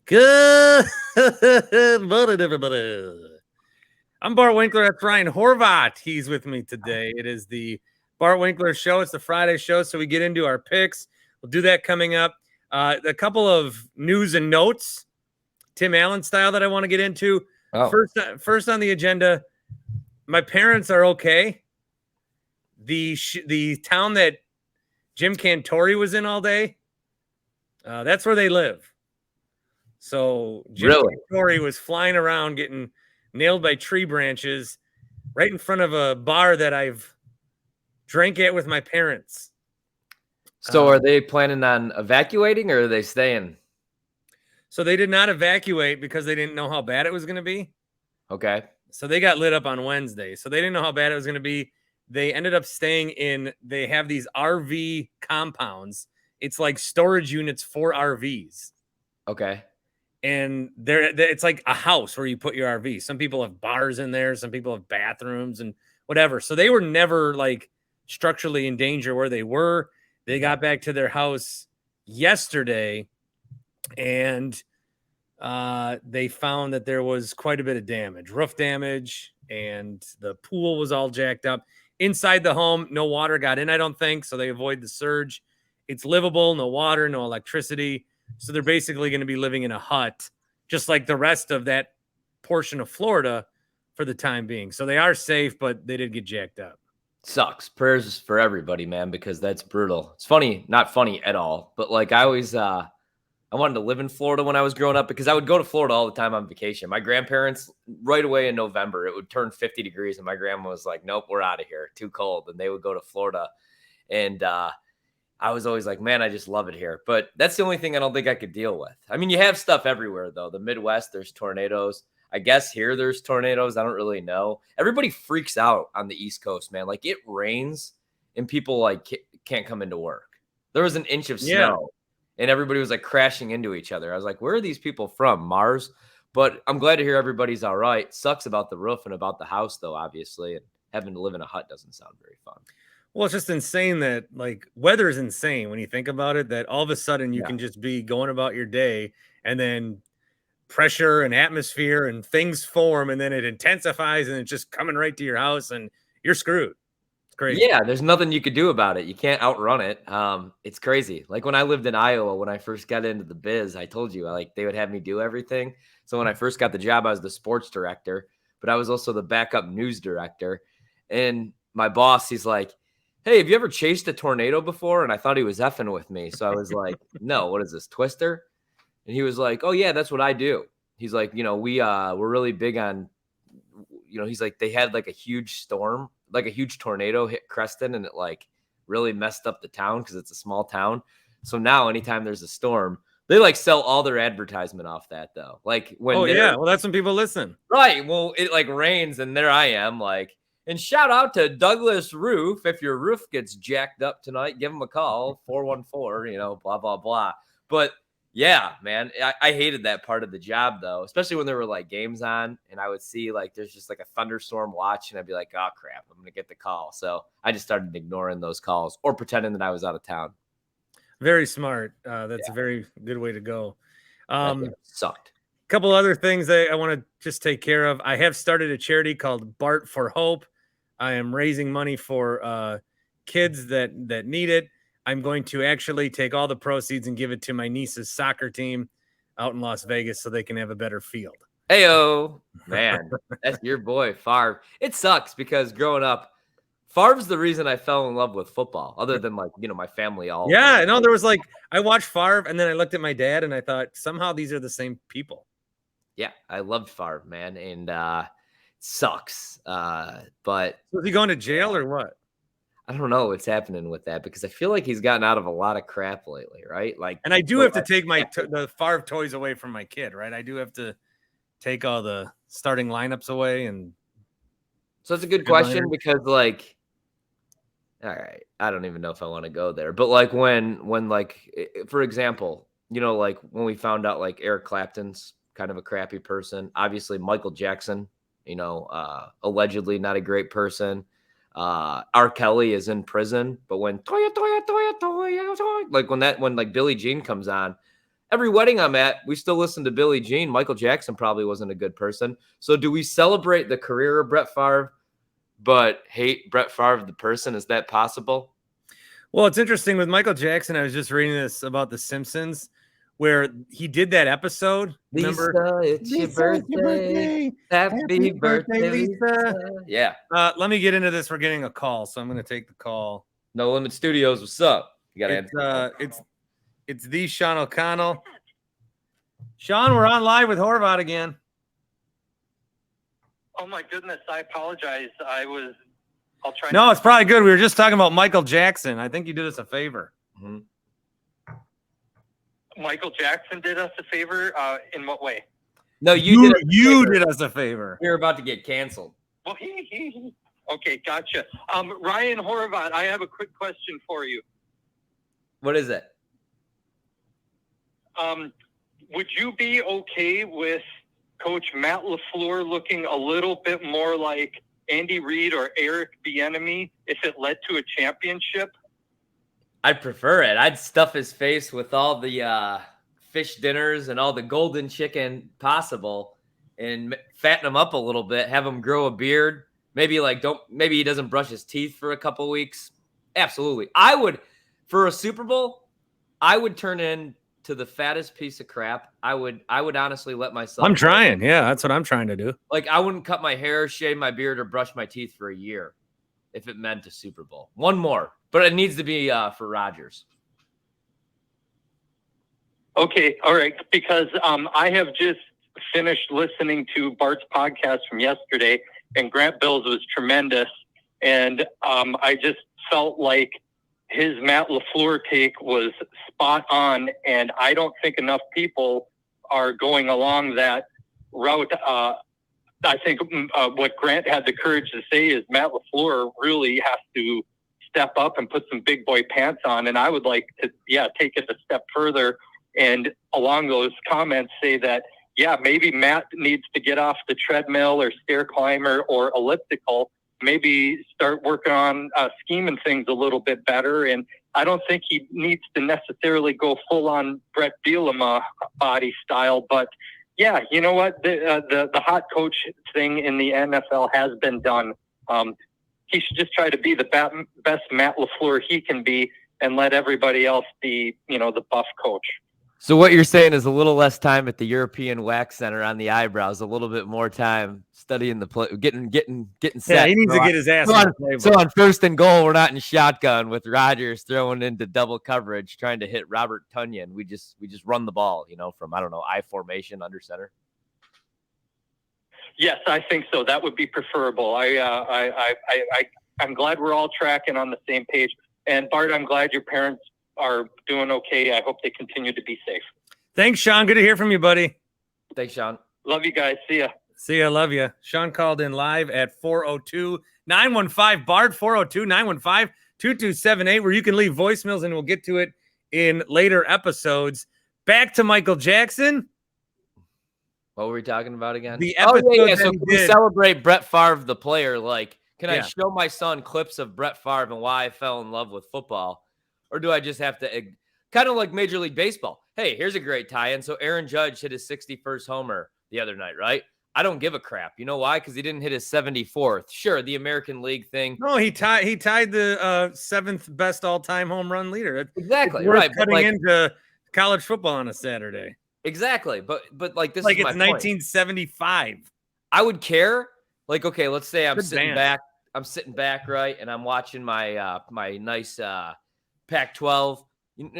Good morning, everybody. I'm Bart Winkler. That's Ryan Horvat. He's with me today. It is the Bart Winkler show. It's the Friday show, so we get into our picks. We'll do that coming up. A couple of news and notes, Tim Allen style, that I want to get into. Oh. First on the agenda, my parents are okay. The town that Jim Cantori was in all day, that's where they live. So Jim Cantori was flying around getting nailed by tree branches right in front of a bar that I've drank at with my parents. So are they planning on evacuating or are they staying? So they did not evacuate because they didn't know how bad it was going to be. Okay. So they got lit up on Wednesday. So they didn't know how bad it was going to be. They ended up staying they have these RV compounds. It's like storage units for RVs. Okay. And it's like a house where you put your RV. Some people have bars in there. Some people have bathrooms and whatever. So they were never like structurally in danger where they were. They got back to their house yesterday and they found that there was quite a bit of damage, roof damage, and the pool was all jacked up. Inside the home, no water got in, I don't think. So they avoid the surge. It's livable, no water, no electricity. So they're basically going to be living in a hut, just like the rest of that portion of Florida for the time being. So they are safe, but they did get jacked up. Sucks. Prayers for everybody, man, because that's brutal. It's funny, not funny at all, but like I always, I wanted to live in Florida when I was growing up because I would go to Florida all the time on vacation. My grandparents, right away in November, it would turn 50 degrees and my grandma was like, nope, we're out of here. Too cold. And they would go to Florida. And, I was always like, man, I just love it here. But that's the only thing I don't think I could deal with. I mean, you have stuff everywhere, though. The Midwest, there's tornadoes. I guess here there's tornadoes. I don't really know. Everybody freaks out on the East Coast, man. Like it rains and people like can't come into work. There was an inch of snow and everybody was like crashing into each other. I was like, where are these people from? Mars? But I'm glad to hear everybody's all right. Sucks about the roof and about the house, though, obviously. And having to live in a hut doesn't sound very fun. Well, it's just insane that like weather is insane when you think about it, that all of a sudden you can just be going about your day and then pressure and atmosphere and things form and then it intensifies and it's just coming right to your house and you're screwed. It's crazy. Yeah, there's nothing you could do about it. You can't outrun it. It's crazy. Like when I lived in Iowa, when I first got into the biz, I told you like they would have me do everything. So when I first got the job, I was the sports director, but I was also the backup news director. And my boss, he's like, hey, have you ever chased a tornado before? And I thought he was effing with me. So I was like, no, what is this, Twister? And he was like, oh, yeah, that's what I do. He's like, we're really big on, he's like, they had like a huge storm, like a huge tornado hit Creston and it like really messed up the town because it's a small town. So now anytime there's a storm, they like sell all their advertisement off that though. Like when well, that's when people listen. Right. Well, it like rains and there I am like, and shout out to Douglas Roof. If your roof gets jacked up tonight, give them a call, 414, blah, blah, blah. But yeah, man, I hated that part of the job, though, especially when there were like games on and I would see like there's just like a thunderstorm watch and I'd be like, oh, crap, I'm going to get the call. So I just started ignoring those calls or pretending that I was out of town. Very smart. That's a very good way to go. Sucked. A couple other things that I want to just take care of. I have started a charity called Bart for Hope. I am raising money for kids that need it. I'm going to actually take all the proceeds and give it to my niece's soccer team out in Las Vegas so they can have a better field. Heyo, man, that's your boy, Favre. It sucks because growing up, Favre's the reason I fell in love with football, other than like, my family all. Yeah, no, there was like, I watched Favre and then I looked at my dad and I thought somehow these are the same people. Yeah, I loved Favre, man, and sucks. But was he going to jail or what? I don't know what's happening with that because I feel like he's gotten out of a lot of crap lately, right? Like, and I do have to take the Favre toys away from my kid, right? I do have to take all the starting lineups away, and so it's a good question because, like, all right, I don't even know if I want to go there, but like when like, for example, like when we found out like Eric Clapton's kind of a crappy person, obviously Michael Jackson, allegedly not a great person. R. Kelly is in prison, but when like when Billie Jean comes on, Every wedding I'm at, we still listen to Billie Jean. Michael Jackson probably wasn't a good person. So do we celebrate the career of Brett Favre, but hate Brett Favre, the person? Is that possible? Well, it's interesting with Michael Jackson. I was just reading this about The Simpsons, where he did that episode. Remember? Lisa, it's your birthday. Happy birthday, Lisa. Yeah. Let me get into this. We're getting a call, so I'm going to take the call. No Limit Studios. What's up? You got to answer. It's the Sean O'Connell. Sean, we're on live with Horvat again. Oh my goodness, I apologize. I'll try. No, it's probably good. We were just talking about Michael Jackson. I think you did us a favor. Mm-hmm. Michael Jackson did us a favor. In what way? No, you did us a favor. You're about to get canceled. Well, okay, gotcha. Ryan Horvat, I have a quick question for you. What is it? Would you be okay with Coach Matt LaFleur looking a little bit more like Andy Reid or Eric Bieniemy if it led to a championship? I'd prefer it. I'd stuff his face with all the fish dinners and all the golden chicken possible and fatten him up a little bit, have him grow a beard. Maybe he doesn't brush his teeth for a couple weeks. Absolutely. I would, for a Super Bowl, I would turn in to the fattest piece of crap. I would honestly let myself. I'm trying. Yeah, that's what I'm trying to do. Like, I wouldn't cut my hair, shave my beard, or brush my teeth for a year if it meant a Super Bowl. One more, but it needs to be for Rodgers. Okay, all right, because I have just finished listening to Bart's podcast from yesterday, and Grant Bills was tremendous, and I just felt like his Matt LaFleur take was spot on, and I don't think enough people are going along that route. I think what Grant had the courage to say is Matt LaFleur really has to step up and put some big boy pants on, and I would like to, take it a step further and along those comments say that, maybe Matt needs to get off the treadmill or stair climber or elliptical, maybe start working on scheming things a little bit better. And I don't think he needs to necessarily go full on Brett Bielema body style, but you know what? The hot coach thing in the NFL has been done. He should just try to be the best Matt LaFleur he can be and let everybody else be, the buff coach. So what you're saying is a little less time at the European Wax Center on the eyebrows, a little bit more time studying the play, getting set. Yeah, he needs to get his ass on the table. So on first and goal, we're not in shotgun with Rodgers throwing into double coverage, trying to hit Robert Tonyan. We just run the ball, from I formation under center. Yes, I think so. That would be preferable. I'm glad we're all tracking on the same page. And Bart, I'm glad your parents are doing okay. I hope they continue to be safe. Thanks, Sean. Good to hear from you, buddy. Thanks, Sean. Love you guys. See ya. See ya. Love you. Sean called in live at 402-915 BART, 402-915-2278, where you can leave voicemails and we'll get to it in later episodes. Back to Michael Jackson. What were we talking about again? The episode So we celebrate Brett Favre, the player. Like, can I show my son clips of Brett Favre and why I fell in love with football? Or do I just have to kind of like Major League Baseball? Hey, here's a great tie-in. So Aaron Judge hit his 61st homer the other night, right? I don't give a crap. You know why? Because he didn't hit his 74th. Sure, the American League thing. No, he tied the seventh best all-time home run leader. Exactly. It's right. Cutting into college football on a Saturday. Exactly. But like this like is it's my 1975. Point. I would care. Like, okay, let's say I'm sitting back, right, and I'm watching my my nice Pac-12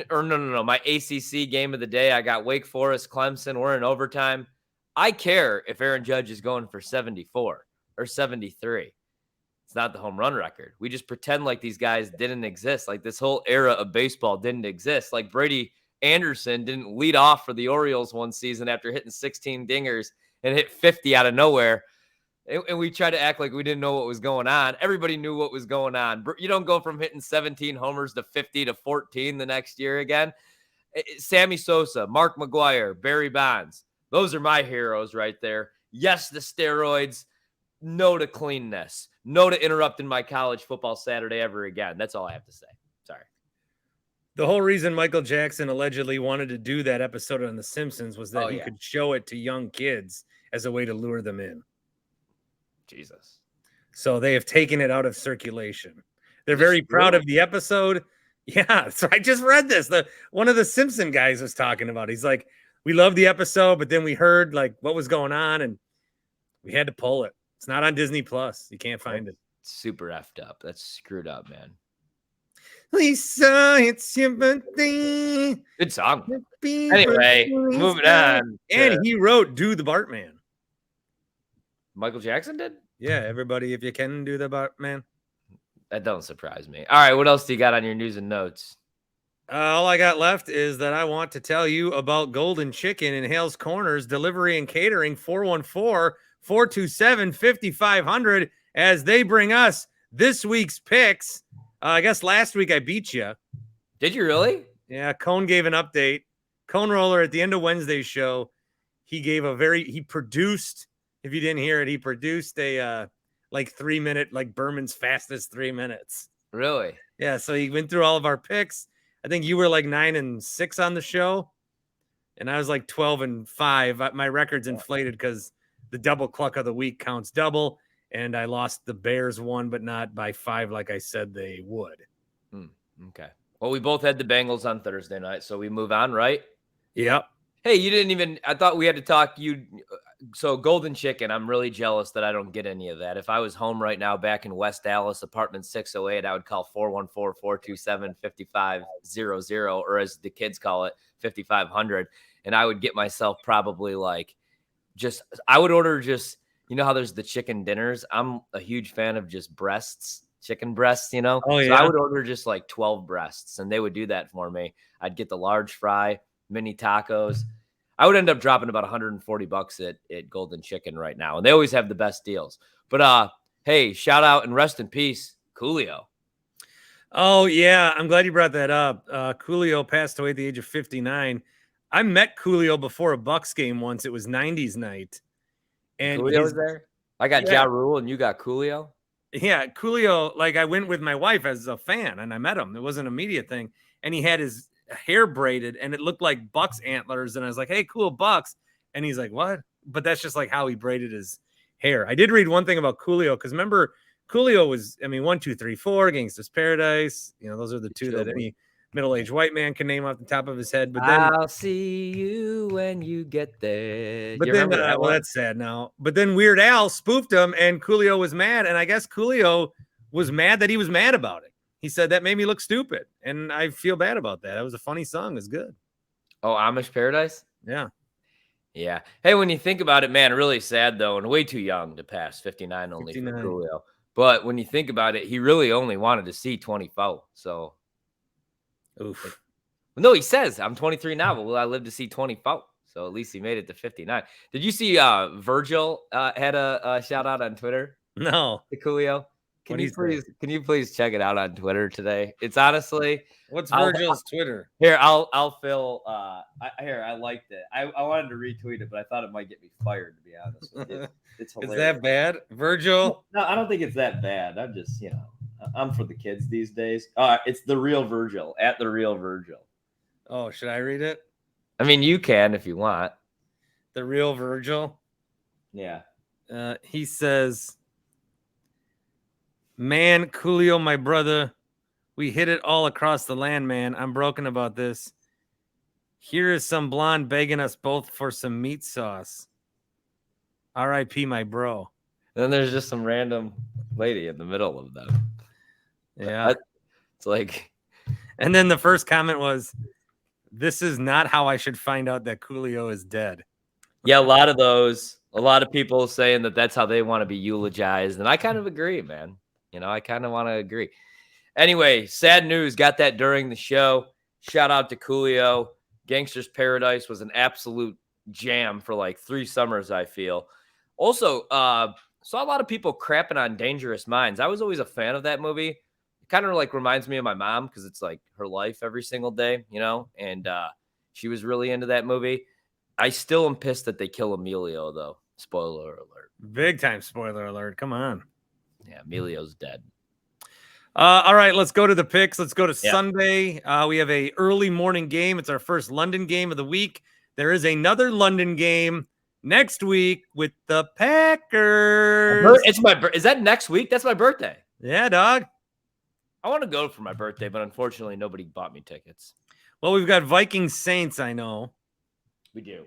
or no, my ACC game of the day. I got Wake Forest, Clemson. We're in overtime. I care if Aaron Judge is going for 74 or 73. It's not the home run record. We just pretend like these guys didn't exist. Like this whole era of baseball didn't exist. Like Brady Anderson didn't lead off for the Orioles one season after hitting 16 dingers and hit 50 out of nowhere. And we try to act like we didn't know what was going on. Everybody knew what was going on. You don't go from hitting 17 homers to 50 to 14 the next year again. Sammy Sosa, Mark McGwire, Barry Bonds. Those are my heroes right there. Yes, the steroids. No to cleanness. No to interrupting my college football Saturday ever again. That's all I have to say. Sorry. The whole reason Michael Jackson allegedly wanted to do that episode on The Simpsons was that he could show it to young kids as a way to lure them in. Jesus. So they have taken it out of circulation. They're very proud of the episode. Yeah, so I just read this. One of the Simpson guys was talking about it. He's like, we love the episode, but then we heard like what was going on and we had to pull it. It's not on Disney Plus. You can't find it. Super effed up. That's screwed up, man. Lisa, it's your birthday. Good song. Anyway, moving on. And he wrote Do the Bartman. Michael Jackson did? Yeah, everybody, if you can do the Bartman. That don't surprise me. All right, what else do you got on your news and notes? All I got left is that I want to tell you about Golden Chicken in Hales Corners, delivery and catering, 414-427-5500, as they bring us this week's picks. I guess last week I beat you. Did you really? Yeah, Cone gave an update. Cone Roller at the end of Wednesday's show, he produced, if you didn't hear it, he produced a 3-minute, like Berman's fastest 3 minutes. Really? Yeah, so he went through all of our picks. I think you were like 9-6 on the show, and I was like 12-5. My record's inflated because the double cluck of the week counts double. And I lost the Bears one, but not by 5 like I said they would. Okay. Well, we both had the Bengals on Thursday night, so we move on, right? Yep. Hey, you didn't even – I thought we had to talk – so Golden Chicken, I'm really jealous that I don't get any of that. If I was home right now back in West Dallas, apartment 608, I would call 414-427-5500, or as the kids call it, 5500, and I would get myself probably I would order just – you know how there's the chicken dinners? I'm a huge fan of just chicken breasts, you know? Oh, yeah. So I would order just like 12 breasts, and they would do that for me. I'd get the large fry, mini tacos. I would end up dropping about $140 at Golden Chicken right now, and they always have the best deals. But, hey, shout out and rest in peace, Coolio. Oh, yeah. I'm glad you brought that up. Coolio passed away at the age of 59. I met Coolio before a Bucks game once. It was 90s night. And Coolio was there? I got Ja Rule and you got Coolio? Yeah, Coolio, I went with my wife as a fan and I met him. It wasn't an immediate thing. And he had his hair braided and it looked like Bucks antlers. And I was like, hey, cool, Bucks. And he's like, what? But that's just like how he braided his hair. I did read one thing about Coolio because remember, Coolio was, 1, 2, 3, 4, Gangsta's Paradise. Those are the two that any middle-aged white man can name off the top of his head. But then I'll see you when you get there. But then, that's sad now. But then Weird Al spoofed him, and Coolio was mad. And I guess Coolio was mad that he was mad about it. He said that made me look stupid, and I feel bad about that. That was a funny song. It's good. Oh, Amish Paradise? Yeah. Yeah. Hey, when you think about it, man, really sad though, and way too young to pass 59 only 59. For Coolio. But when you think about it, he really only wanted to see 24. So. Oof. No, he says, I'm 23 now, but will I live to see 24? So at least he made it to 59. Did you see Virgil had a shout out on Twitter? No. To Coolio? Can you please check it out on Twitter today? It's honestly. What's Virgil's Twitter? Here, I'll fill. I liked it. I wanted to retweet it, but I thought it might get me fired, to be honest with you. It's hilarious. Is that bad? Virgil? No, I don't think it's that bad. I'm just, I'm for the kids these days. It's the real Virgil, at the real Virgil. Oh, should I read it? I mean, you can if you want. The real Virgil? Yeah. He says, man, Coolio, my brother, we hit it all across the land, man. I'm broken about this. Here is some blonde begging us both for some meat sauce. R.I.P. my bro. Then there's just some random lady in the middle of them. Yeah. It's like. And then the first comment was, this is not how I should find out that Coolio is dead. Yeah, a lot of those. A lot of people saying that that's how they want to be eulogized. And I kind of agree, man. I kind of want to agree. Anyway, sad news. Got that during the show. Shout out to Coolio. Gangsta's Paradise was an absolute jam for like 3 summers, I feel. Also, saw a lot of people crapping on Dangerous Minds. I was always a fan of that movie. It kind of like reminds me of my mom because it's like her life every single day, and she was really into that movie. I still am pissed that they kill Emilio, though. Spoiler alert. Big time spoiler alert. Come on. Yeah, Emilio's dead. All right, let's go to the picks. Let's go to Yeah. Sunday. We have a early morning game. It's our first London game of the week. There is another London game next week with the Packers. It's is that next week? That's my birthday. Yeah, dog. I want to go for my birthday, but unfortunately, nobody bought me tickets. Well, we've got Vikings Saints, I know. We do.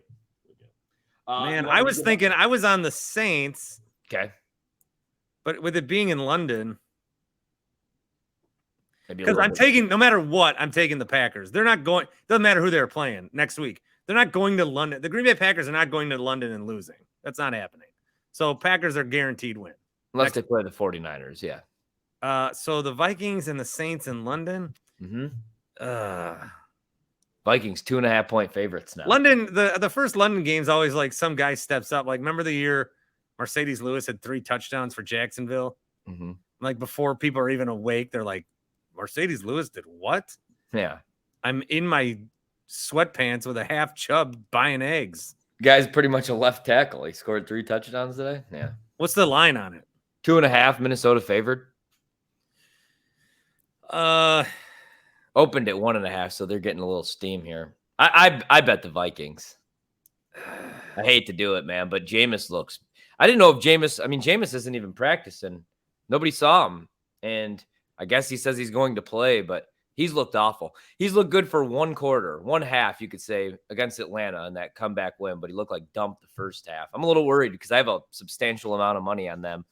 Man, I was thinking I was on the Saints. Okay. But with it being in London, Maybe because I'm taking, no matter what, I'm taking the Packers. They're not going, doesn't matter who they're playing next week. They're not going to London. The Green Bay Packers are not going to London and losing. That's not happening. So Packers are guaranteed win. Unless they play the 49ers, yeah. So the Vikings and the Saints in London. Mm-hmm. Vikings 2.5-point favorites now. London, the first London game's always like some guy steps up. Like, remember the year Mercedes Lewis had 3 touchdowns for Jacksonville? Mm-hmm. Like, before people are even awake, they're like, Mercedes Lewis did what? Yeah. I'm in my sweatpants with a half chub buying eggs. Guy's pretty much a left tackle. He scored 3 touchdowns today. Yeah. What's the line on it? 2.5, Minnesota favored. Opened at 1.5, so they're getting a little steam here. I bet the Vikings. I hate to do it, man, but Jameis looks. I didn't know if Jameis isn't even practicing. Nobody saw him, and I guess he says he's going to play, but he's looked awful. He's looked good for one half, you could say, against Atlanta in that comeback win, but he looked like dump the first half. I'm a little worried because I have a substantial amount of money on them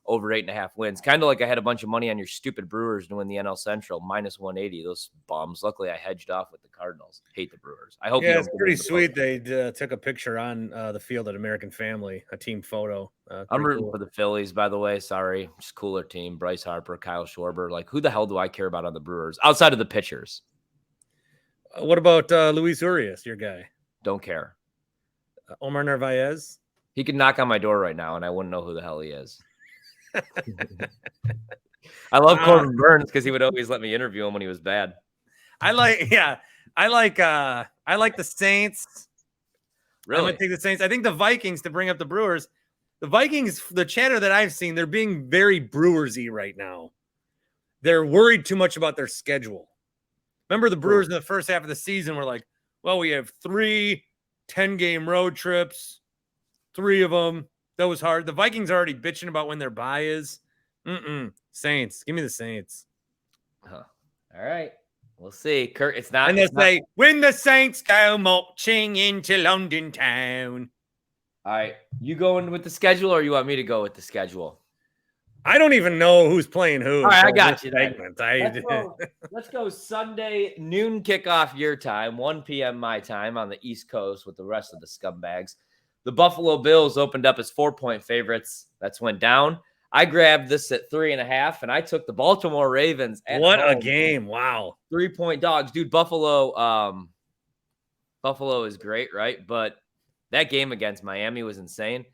over 8.5 wins. Kind of like I had a bunch of money on your stupid Brewers to win the NL Central, minus 180. Those bums. Luckily, I hedged off with the Cardinals. Hate the Brewers. I hope. Yeah, it's pretty sweet. They took a picture on the field at American Family, a team photo. I'm rooting for the Phillies, by the way. Sorry, just cooler team. Bryce Harper, Kyle Schwarber. Like, who the hell do I care about on the Brewers outside of the pitchers? What about Luis Urias, your guy? Don't care. Omar Narvaez. He could knock on my door right now, and I wouldn't know who the hell he is. I love Corbin Burns because he would always let me interview him when he was bad. I like the Saints. Really? I'm gonna take the Saints. I think the Vikings, to bring up the Brewers, the Vikings, the chatter that I've seen, they're being very Brewers-y right now. They're worried too much about their schedule. Remember the Brewers in the first half of the season were like, well, we have 3 10-game road trips, 3 of them. That was hard. The Vikings are already bitching about when their bye is. Saints. Give me the Saints. All right. We'll see. Kurt, it's not. And they say, when the Saints go marching into London town. All right. You going with the schedule or you want me to go with the schedule? I don't even know who's playing who. All right, I got you. Let's go Sunday noon kickoff your time, 1 p.m. my time on the East Coast with the rest of the scumbags. The Buffalo Bills opened up as 4-point favorites. That's went down. I grabbed this at 3.5, and I took the Baltimore Ravens. What a game. Wow. 3-point dogs. Dude, Buffalo is great, right? But that game against Miami was insane.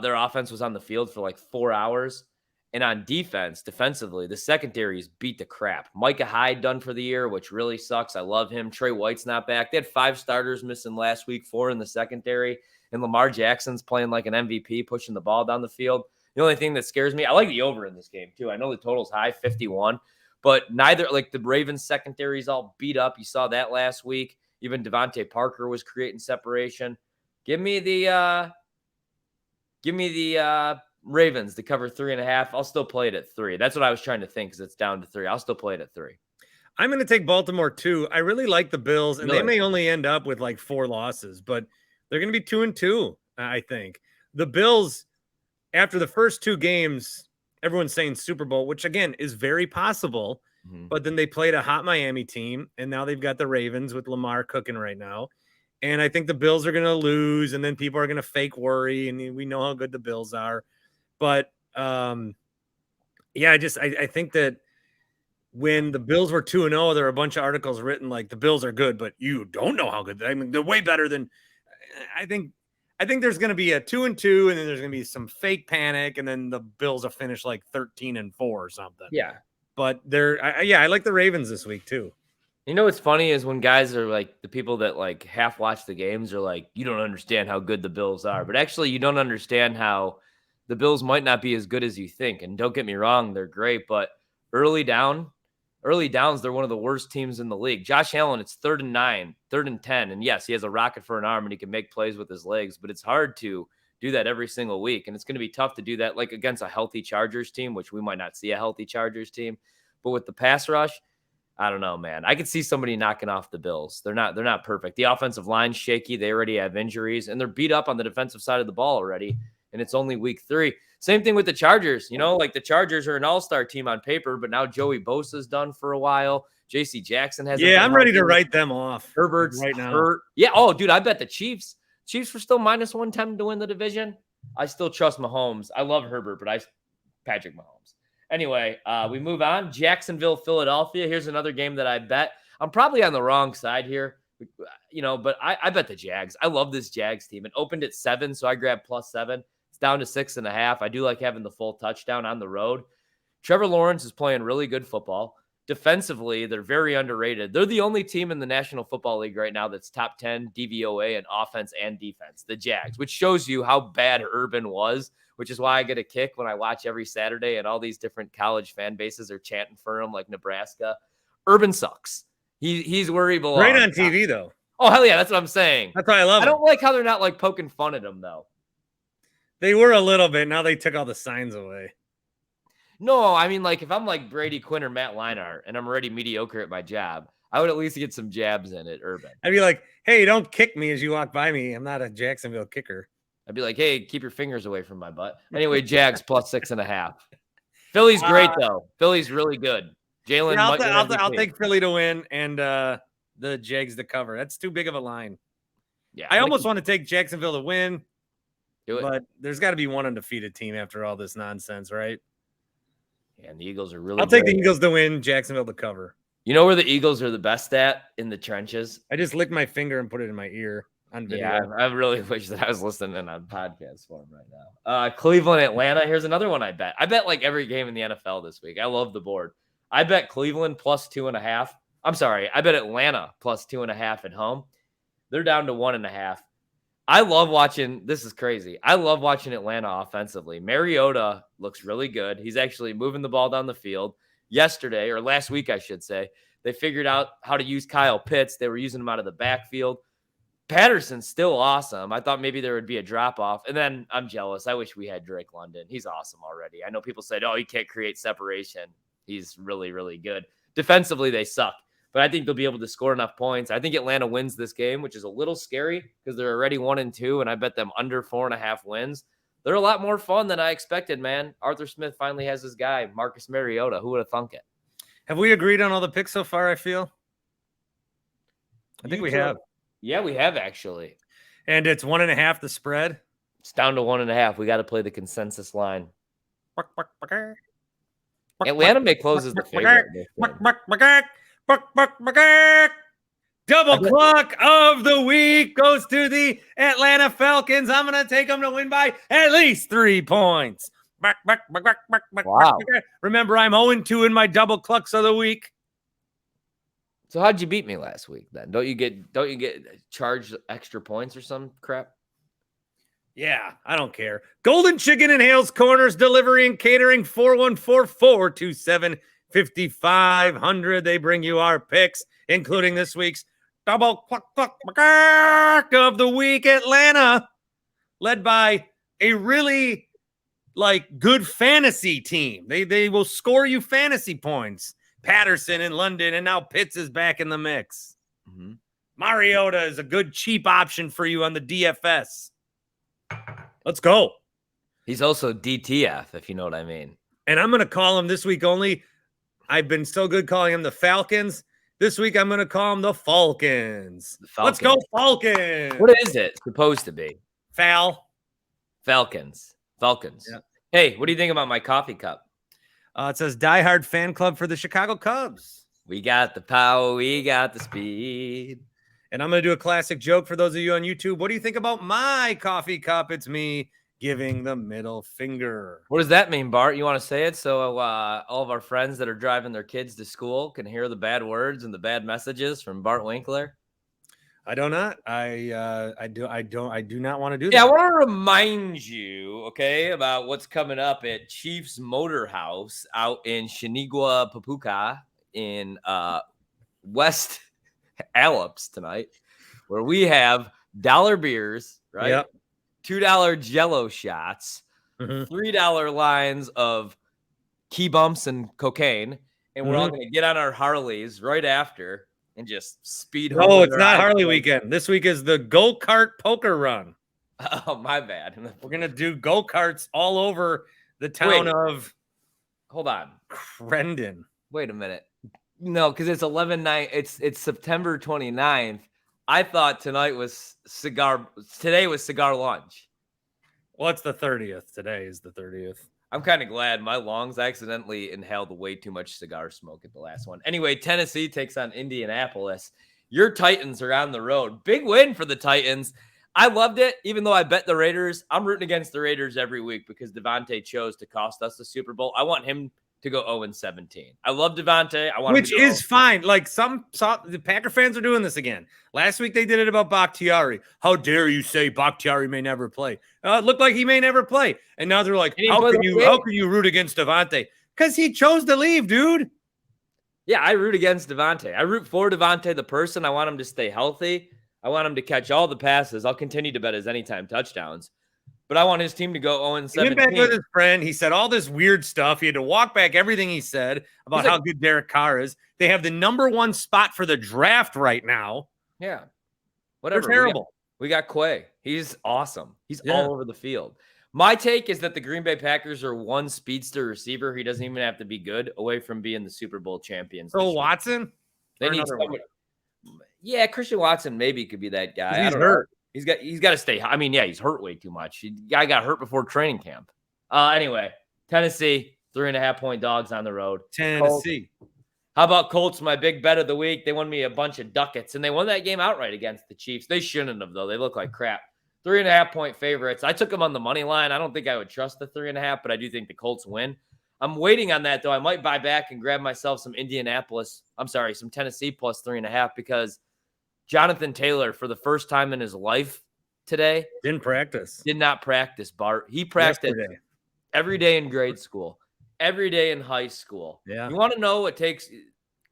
Their offense was on the field for like 4 hours. And on defensively, the secondaries beat the crap. Micah Hyde done for the year, which really sucks. I love him. Trey White's not back. They had 5 starters missing last week, 4 in the secondary. And Lamar Jackson's playing like an MVP, pushing the ball down the field. The only thing that scares me, I like the over in this game, too. I know the total's high, 51. But neither, like the Ravens secondary's all beat up. You saw that last week. Even Devontae Parker was creating separation. Give me the Ravens to cover 3.5. I'll still play it at 3. That's what I was trying to think because it's down to 3. I'll still play it at 3. I'm going to take Baltimore too. I really like the Bills, and they may only end up with like 4 losses, but they're going to be 2-2, I think. The Bills, after the first 2 games, everyone's saying Super Bowl, which again is very possible, but then they played a hot Miami team, and now they've got the Ravens with Lamar cooking right now. And I think the Bills are going to lose, and then people are going to fake worry, and we know how good the Bills are. But, I think that when the Bills were 2-0, there were a bunch of articles written like the Bills are good, but you don't know how good. I mean, they're way better than – I think there's going to be a 2-2, and then there's going to be some fake panic, and then the Bills will finish like 13-4 or something. Yeah. But I like the Ravens this week too. You know what's funny is when guys are like the people that like half watch the games are like, you don't understand how good the Bills are. But actually, you don't understand how the Bills might not be as good as you think. And don't get me wrong, they're great. But early downs, they're one of the worst teams in the league. Josh Allen, it's 3rd and 9, 3rd and 10. And yes, he has a rocket for an arm and he can make plays with his legs, but it's hard to do that every single week. And it's going to be tough to do that like against a healthy Chargers team, which we might not see a healthy Chargers team. But with the pass rush, I don't know, man. I could see somebody knocking off the Bills. They're not perfect. The offensive line's shaky. They already have injuries, and they're beat up on the defensive side of the ball already. And it's only week 3. Same thing with the Chargers. You know, like the Chargers are an all-star team on paper, but now Joey Bosa's done for a while. J.C. Jackson has. Yeah, I'm ready to write them off. Herbert's right now. hurt. Yeah. Oh, dude, I bet the Chiefs were still minus 110 to win the division. I still trust Mahomes. I love Herbert, but Patrick Mahomes. Anyway, we move on. Jacksonville, Philadelphia. Here's another game that I bet. I'm probably on the wrong side here, you know, but I bet the Jags. I love this Jags team. It opened at 7, so I grabbed +7. It's down to 6.5. I do like having the full touchdown on the road. Trevor Lawrence is playing really good football. Defensively, they're very underrated. They're the only team in the National Football League right now that's top 10 DVOA in offense and defense, the Jags, which shows you how bad Urban was, which is why I get a kick when I watch every Saturday and all these different college fan bases are chanting for him like Nebraska. Urban sucks. He's where he belongs. Great on TV, though. Oh, hell yeah. That's what I'm saying. That's why I love I don't like how they're not like poking fun at him, though. They were a little bit. Now they took all the signs away. No, I mean, like, if I'm like Brady Quinn or Matt Leinart and I'm already mediocre at my job, I would at least get some jabs in at Urban. I'd be like, hey, don't kick me as you walk by me. I'm not a Jacksonville kicker. I'd be like, hey, keep your fingers away from my butt. Anyway, Jags +6.5. Philly's great, though. Philly's really good. Jalen, yeah, I'll take Philly to win and the Jags to cover. That's too big of a line. Yeah, I almost want to take Jacksonville to win, but there's got to be one undefeated team after all this nonsense, right? Yeah, and the Eagles are really I'll take the Eagles to win, Jacksonville to cover. You know where the Eagles are the best at? In the trenches. I just licked my finger and put it in my ear on video. Yeah, I really wish that I was listening on podcast form right now. Cleveland, Atlanta. Here's another one I bet. I bet like every game in the NFL this week. I love the board. I bet Cleveland +2.5. I'm sorry. I bet Atlanta +2.5 at home. They're down to 1.5. I love watching. This is crazy. I love watching Atlanta offensively. Mariota looks really good. He's actually moving the ball down the field. Yesterday, or last week, I should say, they figured out how to use Kyle Pitts. They were using him out of the backfield. Patterson's still awesome. I thought maybe there would be a drop-off. And then I'm jealous. I wish we had Drake London. He's awesome already. I know people said, oh, he can't create separation. He's really, really good. Defensively, they suck. But I think they'll be able to score enough points. I think Atlanta wins this game, which is a little scary because they're already 1-2, and I bet them under 4.5 wins. They're a lot more fun than I expected, man. Arthur Smith finally has his guy, Marcus Mariota. Who would have thunk it? Have we agreed on all the picks so far, I feel? I think we have. Yeah, we have, actually. And it's 1.5 the spread? It's down to 1.5. We got to play the consensus line. Atlanta may close as the favorite. Double cluck of the week goes to the Atlanta Falcons. I'm going to take them to win by at least 3 points. Wow. Remember, I'm 0-2 in my double clucks of the week. So how'd you beat me last week then? Don't you get charged extra points or some crap? Yeah, I don't care. Golden Chicken and Hales Corners Delivery and Catering 414-427-5500. They bring you our picks, including this week's double cluck of the week. Atlanta, led by a really good fantasy team. They will score you fantasy points. Patterson in London, and now Pitts is back in the mix. Mm-hmm. Mariota is a good cheap option for you on the DFS. Let's go. He's also DTF, if you know what I mean. And I'm going to call him this week only. I've been so good calling him the Falcons. This week, I'm going to call him the Falcons. Let's go, Falcons. What is it supposed to be? Falcons. Yeah. Hey, what do you think about my coffee cup? It says Die Hard Fan Club for the Chicago Cubs. We got the power. We got the speed. And I'm going to do a classic joke for those of you on YouTube. What do you think about my coffee cup? It's me giving the middle finger. What does that mean, Bart? You want to say it so all of our friends that are driving their kids to school can hear the bad words and the bad messages from Bart Winkler? I do not. I do not want to do that. Yeah, I want to remind you, okay, about what's coming up at Chiefs Motor House out in Shinigua, Papuka in West Alps tonight, where we have dollar beers, right? Yep. $2 Jello shots, $3 lines of key bumps and cocaine, and we're all going to get on our Harleys right after and just speed home. No, it's not Harley weekend. This week is the go-kart poker run. Oh, my bad. We're going to do go-karts all over the town of... Hold on. Crendon. Wait a minute. No, because it's 11/9. It's September 29th. I thought today was cigar lunch. Well, it's the 30th. Today is the 30th. I'm kind of glad my lungs accidentally inhaled way too much cigar smoke at the last one. Anyway, Tennessee takes on Indianapolis. Your Titans are on the road. Big win for the Titans. I loved it, even though I bet the Raiders. I'm rooting against the Raiders every week because Devontae chose to cost us the Super Bowl. I want him to go 0-17. I love Devontae. Which is fine. Like the Packer fans are doing this again. Last week they did it about Bakhtiari. How dare you say Bakhtiari may never play? It looked like he may never play. And now they're like, how can you root against Devontae? Because he chose to leave, dude. Yeah, I root against Devontae. I root for Devontae, the person. I want him to stay healthy. I want him to catch all the passes. I'll continue to bet his anytime touchdowns. But I want his team to go 0-17. He went back with his friend. He said all this weird stuff. He had to walk back everything he said about how good Derek Carr is. They have the #1 spot for the draft right now. Yeah. Whatever. They're terrible. We got Quay. He's awesome. He's all over the field. My take is that the Green Bay Packers are one speedster receiver. He doesn't even have to be good away from being the Super Bowl champions. So Watson? They need somebody. Yeah, Christian Watson maybe could be that guy. He's hurt. He's got to stay. I mean, yeah, he's hurt way too much. Guy got hurt before training camp. Anyway, Tennessee 3.5-point dogs on the road. Tennessee. How about Colts? My big bet of the week. They won me a bunch of ducats, and they won that game outright against the Chiefs. They shouldn't have though. They look like crap. 3.5-point favorites. I took them on the money line. I don't think I would trust the 3.5, but I do think the Colts win. I'm waiting on that though. I might buy back and grab myself some some Tennessee plus 3.5 because Jonathan Taylor, for the first time in his life today, did not practice, Bart. He practiced every day in grade school, every day in high school. Yeah. You want to know what takes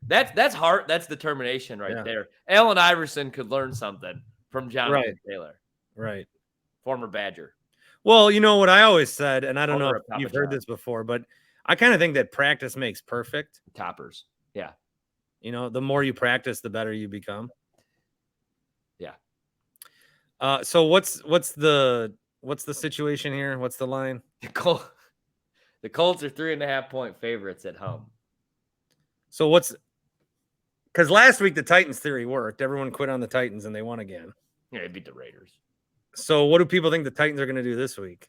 that's heart, that's determination right there. Allen Iverson could learn something from Jonathan Taylor. Right. Former Badger. Well, you know what I always said, and I don't know if you've heard this before, but I kind of think that practice makes perfect. Toppers. Yeah. You know, the more you practice, the better you become. Yeah. So what's the situation here? What's the line? The Colts are 3.5-point favorites at home. So because last week the Titans theory worked. Everyone quit on the Titans and they won again. Yeah, they beat the Raiders. So what do people think the Titans are going to do this week?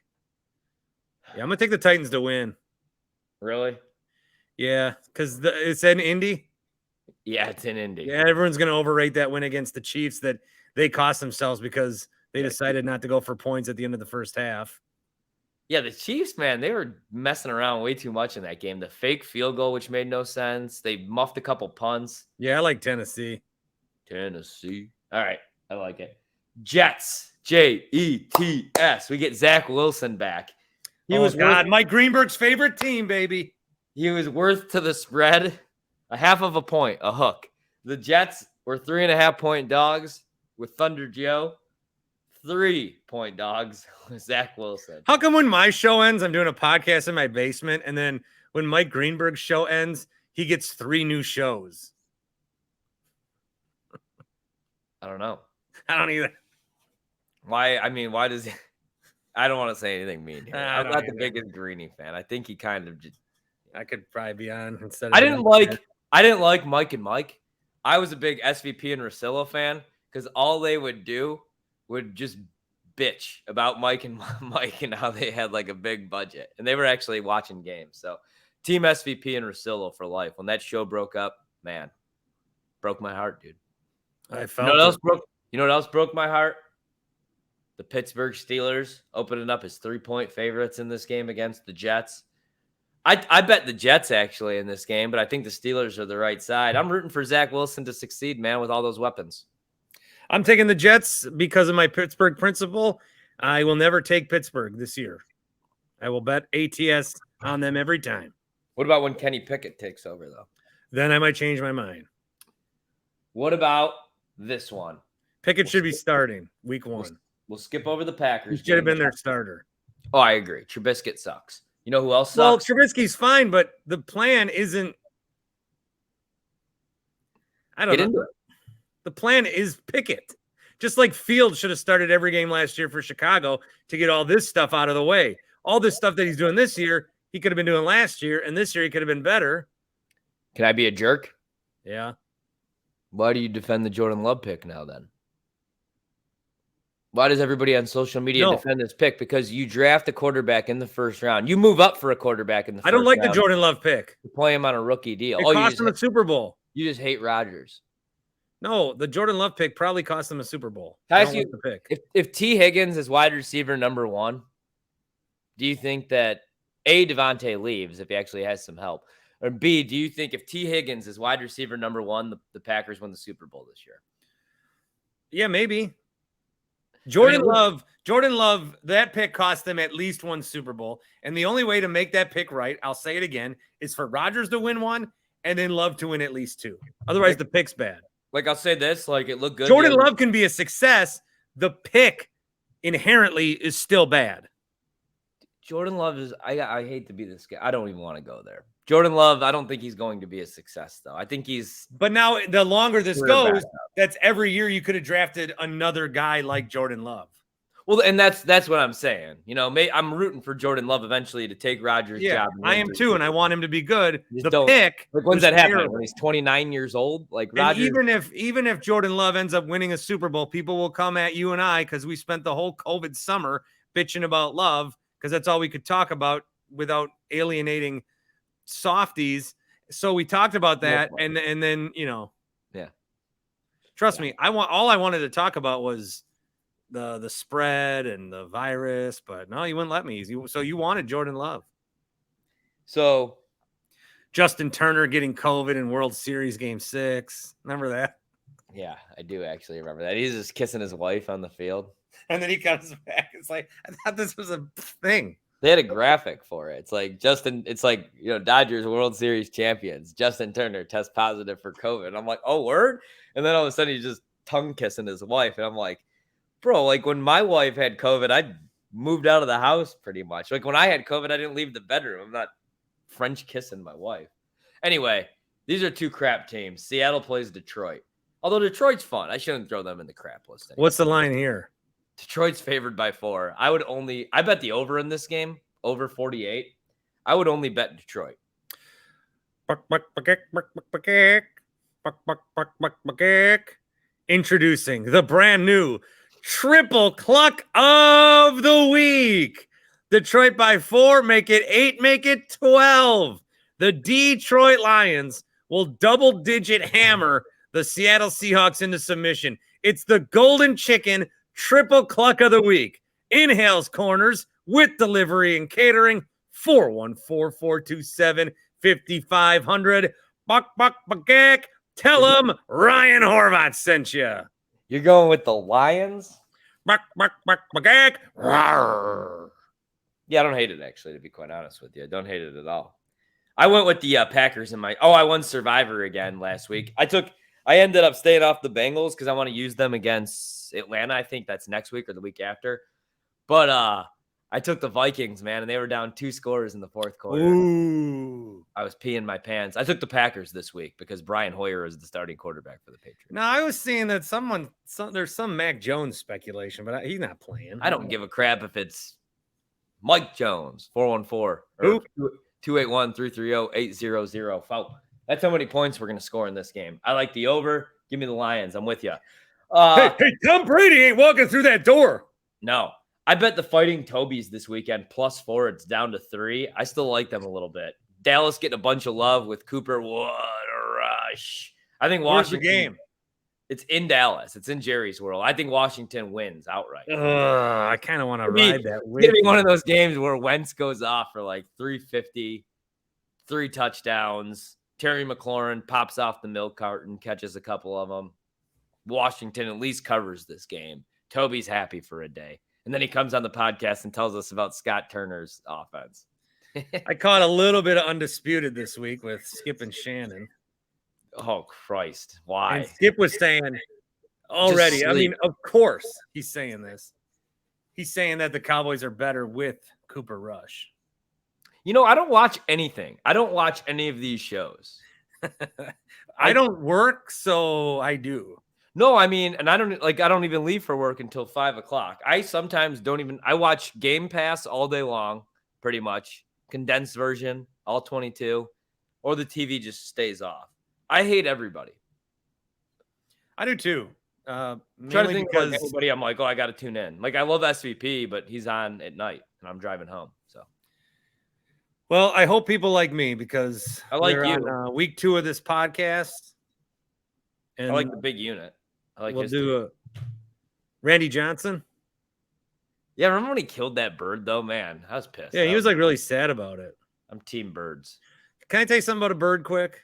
Yeah, I'm going to take the Titans to win. Really? Yeah, because it's in Indy. Yeah, it's in Indy. Yeah, everyone's going to overrate that win against the Chiefs that they cost themselves because they decided not to go for points at the end of the first half. Yeah, the Chiefs, man, they were messing around way too much in that game. The fake field goal, which made no sense. They muffed a couple punts. Yeah, I like Tennessee. All right, I like it. Jets, Jets. We get Zach Wilson back. Mike Greenberg's favorite team, baby. He was worth to the spread a half of a point, a hook. The Jets were 3.5-point dogs with Thunder Joe. 3-point dogs with Zach Wilson. How come when my show ends, I'm doing a podcast in my basement, and then when Mike Greenberg's show ends, he gets 3 new shows? I don't know. I don't either. Why? I mean, why does he? I don't want to say anything mean here. I'm not the biggest Greeny fan. I think he kind of just. I could probably be on instead of. I didn't like Mike and Mike. I was a big SVP and Rosillo fan because all they would do would just bitch about Mike and Mike and how they had like a big budget and they were actually watching games. So Team SVP and Rosillo for life. When that show broke up, man, broke my heart, dude. I felt you know what else broke my heart? The Pittsburgh Steelers opening up as 3-point favorites in this game against the Jets. I bet the Jets actually in this game, but I think the Steelers are the right side. I'm rooting for Zach Wilson to succeed, man, with all those weapons. I'm taking the Jets because of my Pittsburgh principle. I will never take Pittsburgh this year. I will bet ATS on them every time. What about when Kenny Pickett takes over, though? Then I might change my mind. What about this one? Pickett should be starting week 1. We'll skip over the Packers. He should have been their starter. Oh, I agree. Trubisky sucks. You know who else Well, sucks? Trubisky's fine, but the plan isn't. I don't know. The plan is Pickett. Just like Fields should have started every game last year for Chicago to get all this stuff out of the way. All this stuff that he's doing this year, he could have been doing last year, and this year he could have been better. Can I be a jerk? Yeah. Why do you defend the Jordan Love pick now then? Why does everybody on social media defend this pick? Because you draft a quarterback in the first round. You move up for a quarterback in the first round. I don't like the Jordan Love pick. You play him on a rookie deal. It cost him a Super Bowl. You just hate Rodgers. No, the Jordan Love pick probably cost him a Super Bowl. The pick. If T. Higgins is wide receiver number 1, do you think that A, Devontae leaves if he actually has some help? Or B, do you think if T. Higgins is wide receiver number 1, the Packers win the Super Bowl this year? Yeah, maybe. Jordan Love, that pick cost them at least 1 Super Bowl. And the only way to make that pick right, I'll say it again, is for Rodgers to win 1 and then Love to win at least 2. Otherwise, the pick's bad. Like, I'll say this, like, it looked good. Jordan Love can be a success. The pick inherently is still bad. Jordan Love is, I hate to be this guy. I don't even want to go there. Jordan Love, I don't think he's going to be a success, though. I think he's. But now, the longer this goes, that's every year you could have drafted another guy like Jordan Love. Well, and that's what I'm saying. You know, I'm rooting for Jordan Love eventually to take Rodgers' job. I am too, and I want him to be good. The pick. Like, when's that happening? When he's 29 years old? Like, Rodgers. Even if Jordan Love ends up winning a Super Bowl, people will come at you and I because we spent the whole COVID summer bitching about Love because that's all we could talk about without alienating softies. So we talked about that, and then trust me, all I wanted to talk about was the spread and the virus, but no, you wouldn't let me. So you wanted Jordan Love. So Justin Turner getting COVID in World Series Game 6. Remember that? Yeah, I do actually remember that. He's just kissing his wife on the field. And then he comes back. It's like, I thought this was a thing. They had a graphic for it. It's like Dodgers World Series champions. Justin Turner tests positive for COVID. I'm like, oh, word? And then all of a sudden he's just tongue kissing his wife. And I'm like, bro, like when my wife had COVID, I moved out of the house pretty much. Like when I had COVID, I didn't leave the bedroom. I'm not French kissing my wife. Anyway, these are 2 crap teams. Seattle plays Detroit. Although Detroit's fun. I shouldn't throw them in the crap list anymore. What's the line here? Detroit's favored by 4. I bet the over in this game, over 48. I would only bet Detroit. Introducing the brand new Triple Cluck of the Week. Detroit by 4, make it 8, make it 12. The Detroit Lions will double-digit hammer the Seattle Seahawks into submission. It's the Golden Chicken Triple Cluck of the Week. In-Hales Corners with delivery and catering. 414-427-5500. Buck. Tell them Ryan Horvat sent you. You're going with the Lions? Buck. Yeah, I don't hate it, actually, to be quite honest with you. I don't hate it at all. I went with the Packers in my... Oh, I won Survivor again last week. I ended up staying off the Bengals because I want to use them against Atlanta. I think that's next week or the week after. But I took the Vikings, man, and they were down 2 scores in the 4th quarter. Ooh. I was peeing my pants. I took the Packers this week because Brian Hoyer is the starting quarterback for the Patriots. No, I was seeing that there's some Mac Jones speculation, but he's not playing. I don't give a crap if it's Mike Jones, 414 or 281-330-800. Foul. That's how many points we're going to score in this game. I like the over. Give me the Lions. I'm with you. Hey, Tom Brady ain't walking through that door. No. I bet the Fighting Tobies this weekend +4. It's down to 3. I still like them a little bit. Dallas getting a bunch of love with Cooper. What a rush. I think Washington. Where's the game? It's in Dallas. It's in Jerry's World. I think Washington wins outright. I kind of want to ride that. Give me one of those games where Wentz goes off for like 350, 3 touchdowns. Terry McLaurin pops off the milk carton, catches a couple of them. Washington at least covers this game. Toby's happy for a day. And then he comes on the podcast and tells us about Scott Turner's offense. I caught a little bit of Undisputed this week with Skip and Shannon. Oh, Christ. Why? And Skip was saying already, I mean, of course he's saying this. He's saying that the Cowboys are better with Cooper Rush. You know, I don't watch anything. I don't watch any of these shows. I don't work, so I do. No, I mean, and I don't even leave for work until 5:00. I sometimes don't even, I watch Game Pass all day long, pretty much. Condensed version, all 22, or the TV just stays off. I hate everybody. I do too. Trying to think because everybody, I'm like, oh, I got to tune in. Like, I love SVP, but he's on at night and I'm driving home. So, well, I hope people like me because I like you. On, week 2 of this podcast. And I like the big unit. I like we'll do Randy Johnson. Yeah, remember when he killed that bird though? Man, I was pissed. Yeah, he was like really sad about it. I'm team birds. Can I tell you something about a bird quick?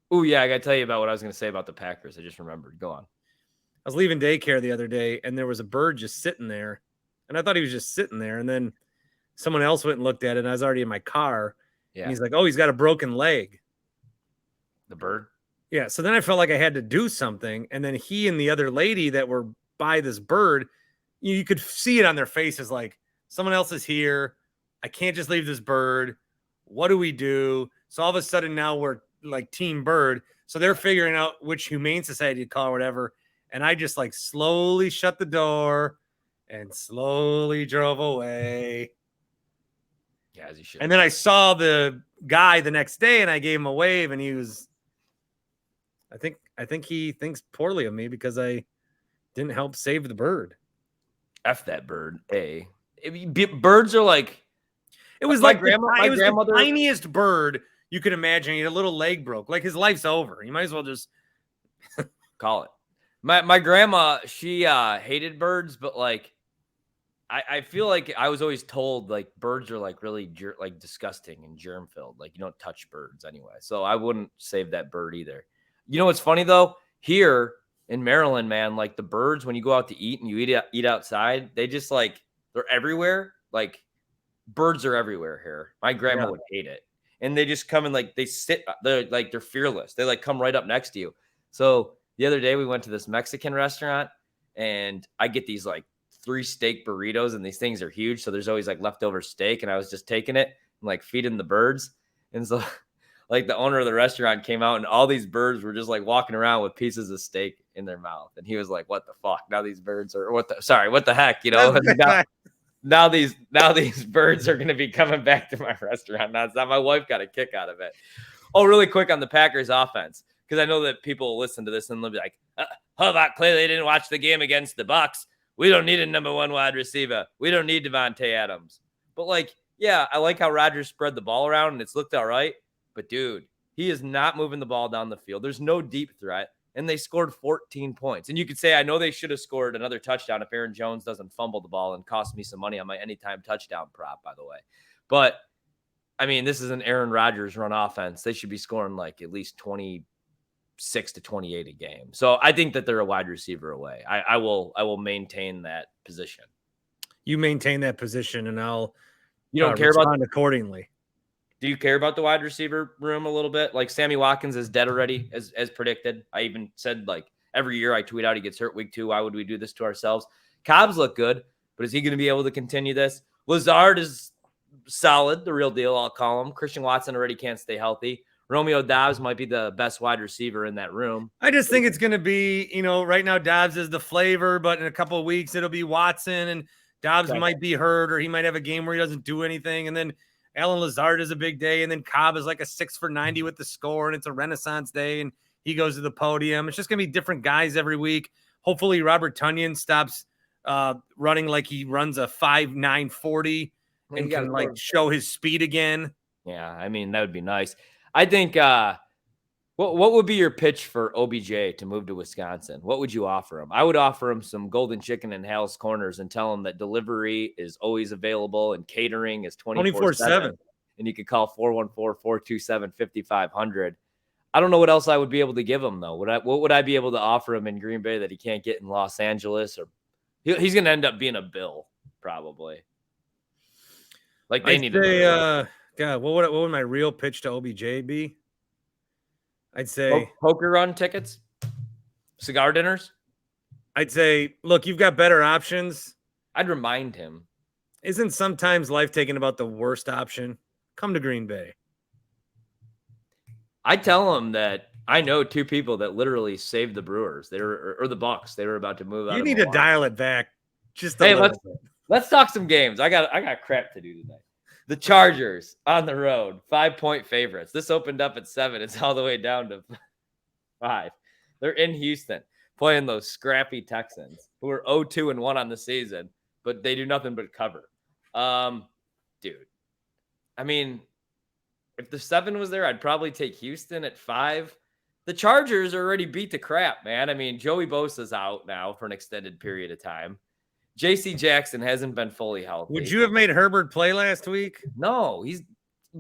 Oh, yeah, I got to tell you about what I was going to say about the Packers. I just remembered. Go on. I was leaving daycare the other day, and there was a bird just sitting there. And I thought he was just sitting there. And then someone else went and looked at it, and I was already in my car. Yeah. And he's like, oh, he's got a broken leg. The bird? Yeah. So then I felt like I had to do something. And then he and the other lady that were by this bird, you could see it on their faces like, someone else is here. I can't just leave this bird. What do we do? So all of a sudden now we're like team bird. So they're figuring out which humane society to call or whatever. And I just like slowly shut the door and slowly drove away. Yeah, as you should. And then I saw the guy the next day and I gave him a wave and he was, I think he thinks poorly of me because I didn't help save the bird. F that bird. Birds are like, it was like the tiniest bird you could imagine. He had a little leg broke. Like his life's over. You might as well just call it. My grandma, she hated birds, but like I feel like I was always told like birds are like really like disgusting and germ filled. Like you don't touch birds anyway. So I wouldn't save that bird either. You know what's funny though? Here in Maryland, man, like the birds, when you go out to eat and you eat outside, they just like, they're everywhere. Like birds are everywhere here. My grandma would hate it. And they just come and like, they're fearless. They like come right up next to you. So the other day we went to this Mexican restaurant and I get these like 3 steak burritos and these things are huge. So there's always like leftover steak. And I was just taking it and like feeding the birds. And so like the owner of the restaurant came out and all these birds were just like walking around with pieces of steak in their mouth. And he was like, what the fuck? Now these birds are what the heck, you know? now these birds are going to be coming back to my restaurant. Now my wife got a kick out of it. Oh, really quick on the Packers offense. Cause I know that people will listen to this and they'll be like, Horvat clearly didn't watch the game against the Bucs. We don't need a number 1 wide receiver. We don't need Devontae Adams. But like, yeah, I like how Rodgers spread the ball around and it's looked all right. But, dude, he is not moving the ball down the field. There's no deep threat, and they scored 14 points. And you could say, I know they should have scored another touchdown if Aaron Jones doesn't fumble the ball and cost me some money on my anytime touchdown prop, by the way. But, I mean, this is an Aaron Rodgers run offense. They should be scoring like at least 26 to 28 a game. So I think that they're a wide receiver away. I will maintain that position. You maintain that position, and I'll care about accordingly. Do you care about the wide receiver room a little bit? Like Sammy Watkins is dead already, as predicted. I even said like every year I tweet out he gets hurt week 2. Why would we do this to ourselves? Cobbs look good, but is he going to be able to continue this? Lazard is solid, the real deal, I'll call him. Christian Watson already can't stay healthy. Romeo Doubs might be the best wide receiver in that room. I just think it's going to be, right now Doubs is the flavor, but in a couple of weeks it'll be Watson and Doubs might be hurt or he might have a game where he doesn't do anything. And then Alan Lazard is a big day, and then Cobb is like a 6 for 90 with the score, and it's a Renaissance day, and he goes to the podium. It's just going to be different guys every week. Hopefully Robert Tonyan stops running like he runs a 5.9 40 and can like show his speed again. Yeah, I mean, that would be nice. I think what would be your pitch for OBJ to move to Wisconsin? What would you offer him? I would offer him some golden chicken and Hal's Corners and tell him that delivery is always available and catering is 24/7. And you could call 414-427-5500. I don't know what else I would be able to give him though. What would I be able to offer him in Green Bay that he can't get in Los Angeles? Or he's going to end up being a Bill probably. Like they need to. God, what would my real pitch to OBJ be? I'd say poker run tickets, cigar dinners. I'd say, look, you've got better options. I'd remind him. Isn't sometimes life taking about the worst option? Come to Green Bay. I tell him that I know 2 people that literally saved the Brewers. They were or the Bucks. They were about to move out. You need to dial it back. Just let's talk some games. I got crap to do tonight. The Chargers on the road, 5-point favorites. This opened up at 7. It's all the way down to 5. They're in Houston playing those scrappy Texans who are 0-2-1 on the season, but they do nothing but cover. Dude, I mean, if the 7 was there, I'd probably take Houston at 5. The Chargers are already beat to crap, man. I mean, Joey Bosa's out now for an extended period of time. J.C. Jackson hasn't been fully healthy. Would you have made Herbert play last week? No,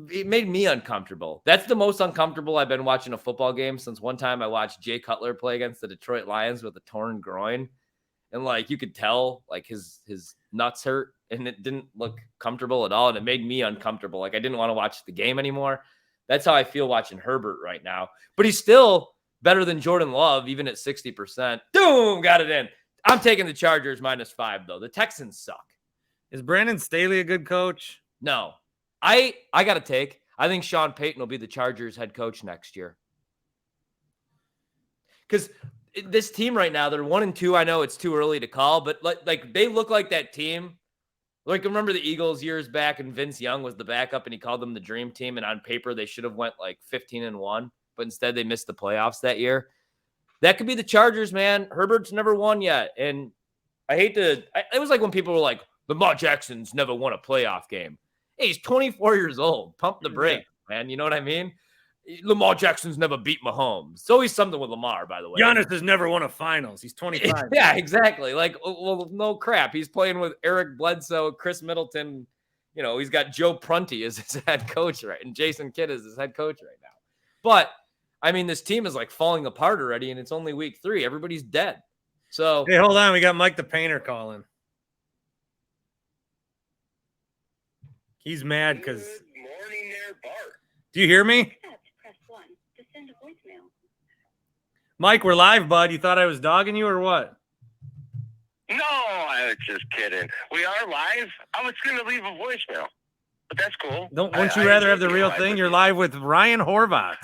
it made me uncomfortable. That's the most uncomfortable I've been watching a football game since one time I watched Jay Cutler play against the Detroit Lions with a torn groin. And like you could tell like his nuts hurt and it didn't look comfortable at all. And it made me uncomfortable. Like I didn't want to watch the game anymore. That's how I feel watching Herbert right now. But he's still better than Jordan Love, even at 60%. Boom, got it in. I'm taking the Chargers -5, though. The Texans suck. Is Brandon Staley a good coach? No. I got to take. I think Sean Payton will be the Chargers head coach next year. Because this team right now, they're 1-2. I know it's too early to call, but like they look like that team. Like, remember the Eagles years back and Vince Young was the backup and he called them the dream team. And on paper, they should have went like 15-1, but instead they missed the playoffs that year. That could be the Chargers, man. Herbert's never won yet. And I hate to – it was like when people were like, Lamar Jackson's never won a playoff game. Hey, he's 24 years old. Pump the brakes, man. You know what I mean? Lamar Jackson's never beat Mahomes. It's always something with Lamar, by the way. Giannis has never won a finals. He's 25. Yeah, exactly. Like, well, no crap. He's playing with Eric Bledsoe, Chris Middleton. You know, he's got Joe Prunty as his head coach, right? And Jason Kidd is his head coach right now. But – I mean, this team is like falling apart already, and it's only week 3. Everybody's dead. So, hey, hold on. We got Mike the Painter calling. He's mad because. Good morning there, Bart. Do you hear me? Press 1 to send a voicemail. Mike, we're live, bud. You thought I was dogging you or what? No, I was just kidding. We are live. I was going to leave a voicemail, but that's cool. Wouldn't you rather have the real thing? You're live with Ryan Horvat.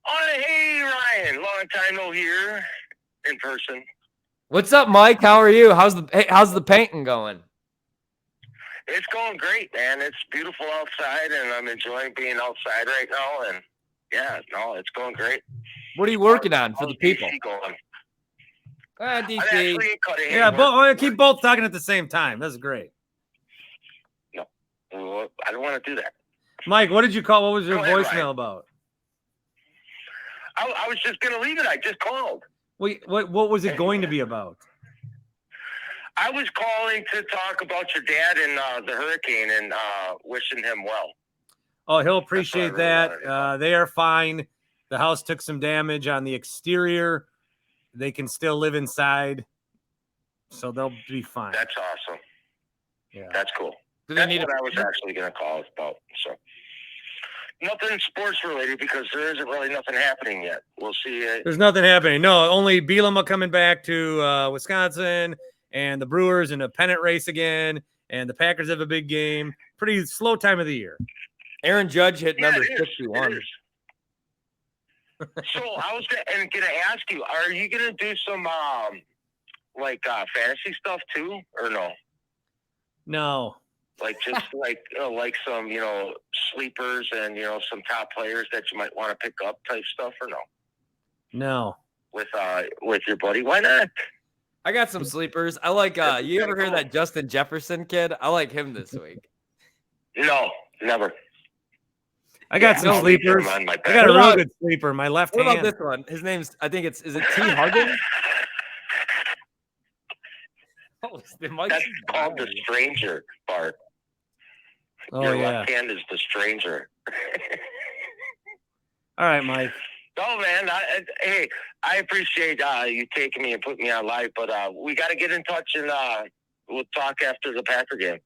Oh, hey, Ryan. Long time no hear in person. what's up, Mike? How are you? How's the painting going? It's going great, man. It's beautiful outside, and I'm enjoying being outside right now. And, yeah, no, it's going great. What are you working on for the people? DC going? DC. Yeah, keep both talking at the same time. That's great. No, I don't want to do that. Mike, what did you call? What was your Go ahead, voicemail Ryan. about? I was just going to leave it. I just called. Wait, what was it going to be about? I was calling to talk about your dad and the hurricane and wishing him well. Oh, he'll appreciate That's what I really that. They are fine. The house took some damage on the exterior. They can still live inside, so they'll be fine. That's awesome. Yeah. That's cool. Do That's they need what I was actually going to call about. So nothing sports related because there isn't really nothing happening yet. We'll see. There's nothing happening. No, only Bielema coming back to Wisconsin and the Brewers in a pennant race again, and the Packers have a big game. Pretty slow time of the year. Aaron Judge hit number it is. 61. It is. So I was going to ask you, are you going to do some fantasy stuff too, or no? No. Like just like some sleepers and some top players that you might want to pick up type stuff, or no? No. With your buddy, why not? I got some sleepers. I like you ever hear that Justin Jefferson kid? I like him this week. No, never. I got some sleepers. On my I got a What real about- good sleeper. My left What about hand. this one? His name's is it T. Huggins? Oh, That's called the stranger, Bart. Oh Your yeah. left hand is the stranger. All right, Mike. No, man. Hey, I appreciate you taking me and putting me on live, but we got to get in touch and we'll talk after the Packer game.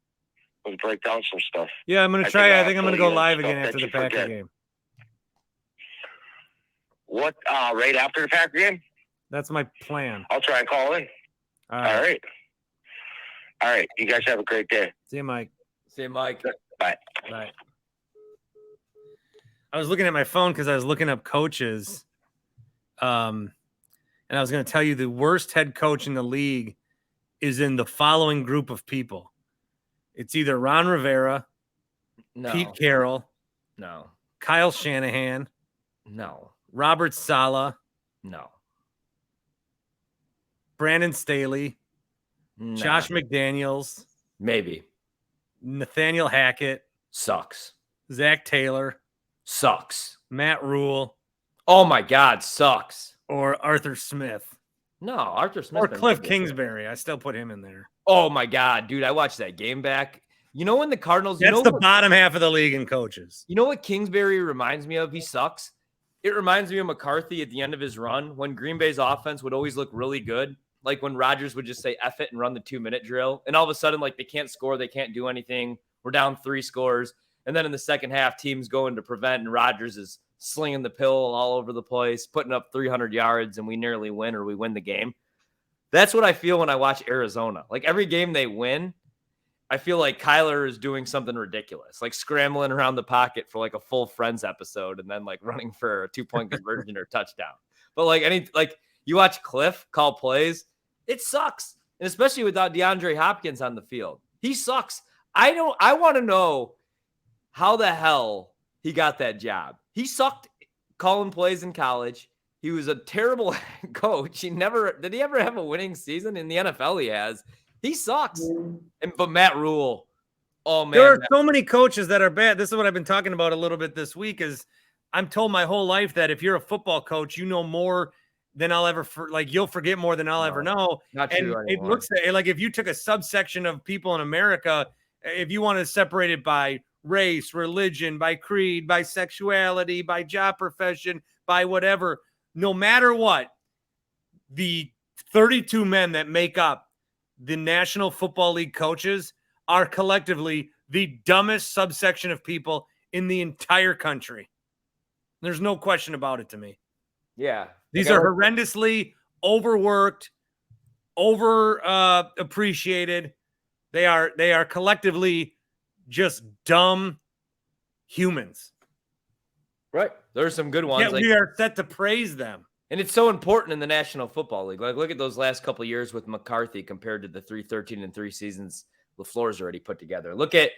We'll break down some stuff. Yeah, I'm going to try. I think I'm going to go live again after the Packer game. What? Right after the Packer game? That's my plan. I'll try and call in. All right. All right. You guys have a great day. See you, Mike. See you, Mike. Bye. Bye. I was looking at my phone because I was looking up coaches. And I was going to tell you the worst head coach in the league is in the following group of people. It's either Ron Rivera, Pete Carroll, Kyle Shanahan, Robert Saleh, Brandon Staley, Josh McDaniels, maybe Nathaniel Hackett, sucks. Zach Taylor, sucks. Matt Rule. Oh my God, sucks. Or Arthur Smith. No, Arthur Smith. Or Cliff Kingsbury. I still put him in there. Oh my God, dude. I watched that game back. You know when the Cardinals... That's the bottom half of the league in coaches. You know what Kingsbury reminds me of? He sucks. It reminds me of McCarthy at the end of his run when Green Bay's offense would always look really good. Like when Rodgers would just say F it and run the 2-minute drill. And all of a sudden, like they can't score. They can't do anything. We're down 3 scores. And then in the second half, teams going to prevent and Rodgers is slinging the pill all over the place, putting up 300 yards and we nearly win or we win the game. That's what I feel when I watch Arizona. Like every game they win, I feel like Kyler is doing something ridiculous, like scrambling around the pocket for like a full Friends episode and then like running for a 2-point conversion or touchdown. But like you watch Cliff call plays, it sucks. And especially without DeAndre Hopkins on the field. He sucks. I want to know how the hell he got that job. He sucked calling plays in college. He was a terrible coach. Did he ever have a winning season in the NFL? He has. He sucks. But Matt Rule, oh man, there are so many coaches that are bad. This is what I've been talking about a little bit this week. Is I'm told my whole life that if you're a football coach, you know more than I'll ever you'll forget more than I'll ever know. Not true and anymore. It looks like if you took a subsection of people in America, if you wanted to separate it by race, religion, by creed, by sexuality, by job profession, by whatever, no matter what, the 32 men that make up the National Football League coaches are collectively the dumbest subsection of people in the entire country. There's no question about it to me. Yeah. These are horrendously overworked, appreciated. They are collectively just dumb humans. Right. There's some good ones. Yeah, we are set to praise them. And it's so important in the National Football League. Like, look at those last couple of years with McCarthy compared to the 3-13-3 seasons LaFleur's already put together. Look at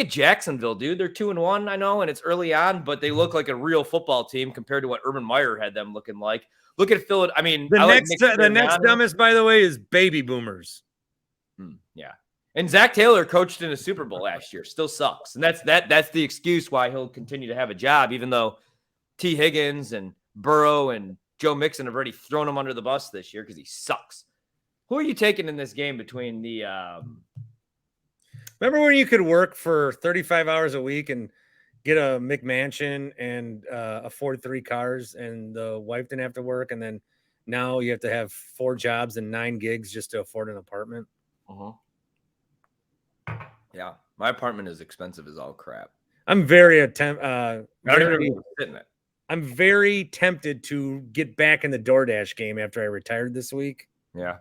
Jacksonville, dude. They're 2-1, I know, and it's early on, but they look like a real football team compared to what Urban Meyer had them looking like. Look at Philly. I mean, the next dumbest, by the way, is baby boomers. Yeah. And Zach Taylor coached in a Super Bowl last year. Still sucks. And that's the excuse why he'll continue to have a job, even though T. Higgins and Burrow and Joe Mixon have already thrown him under the bus this year because he sucks. Who are you taking in this game between the Remember when you could work for 35 hours a week and get a McMansion and afford 3 cars and the wife didn't have to work, and then now you have to have 4 jobs and 9 gigs just to afford an apartment? Yeah, my apartment is expensive as all crap. I'm very tempted to get back in the DoorDash game after I retired this week. Yeah.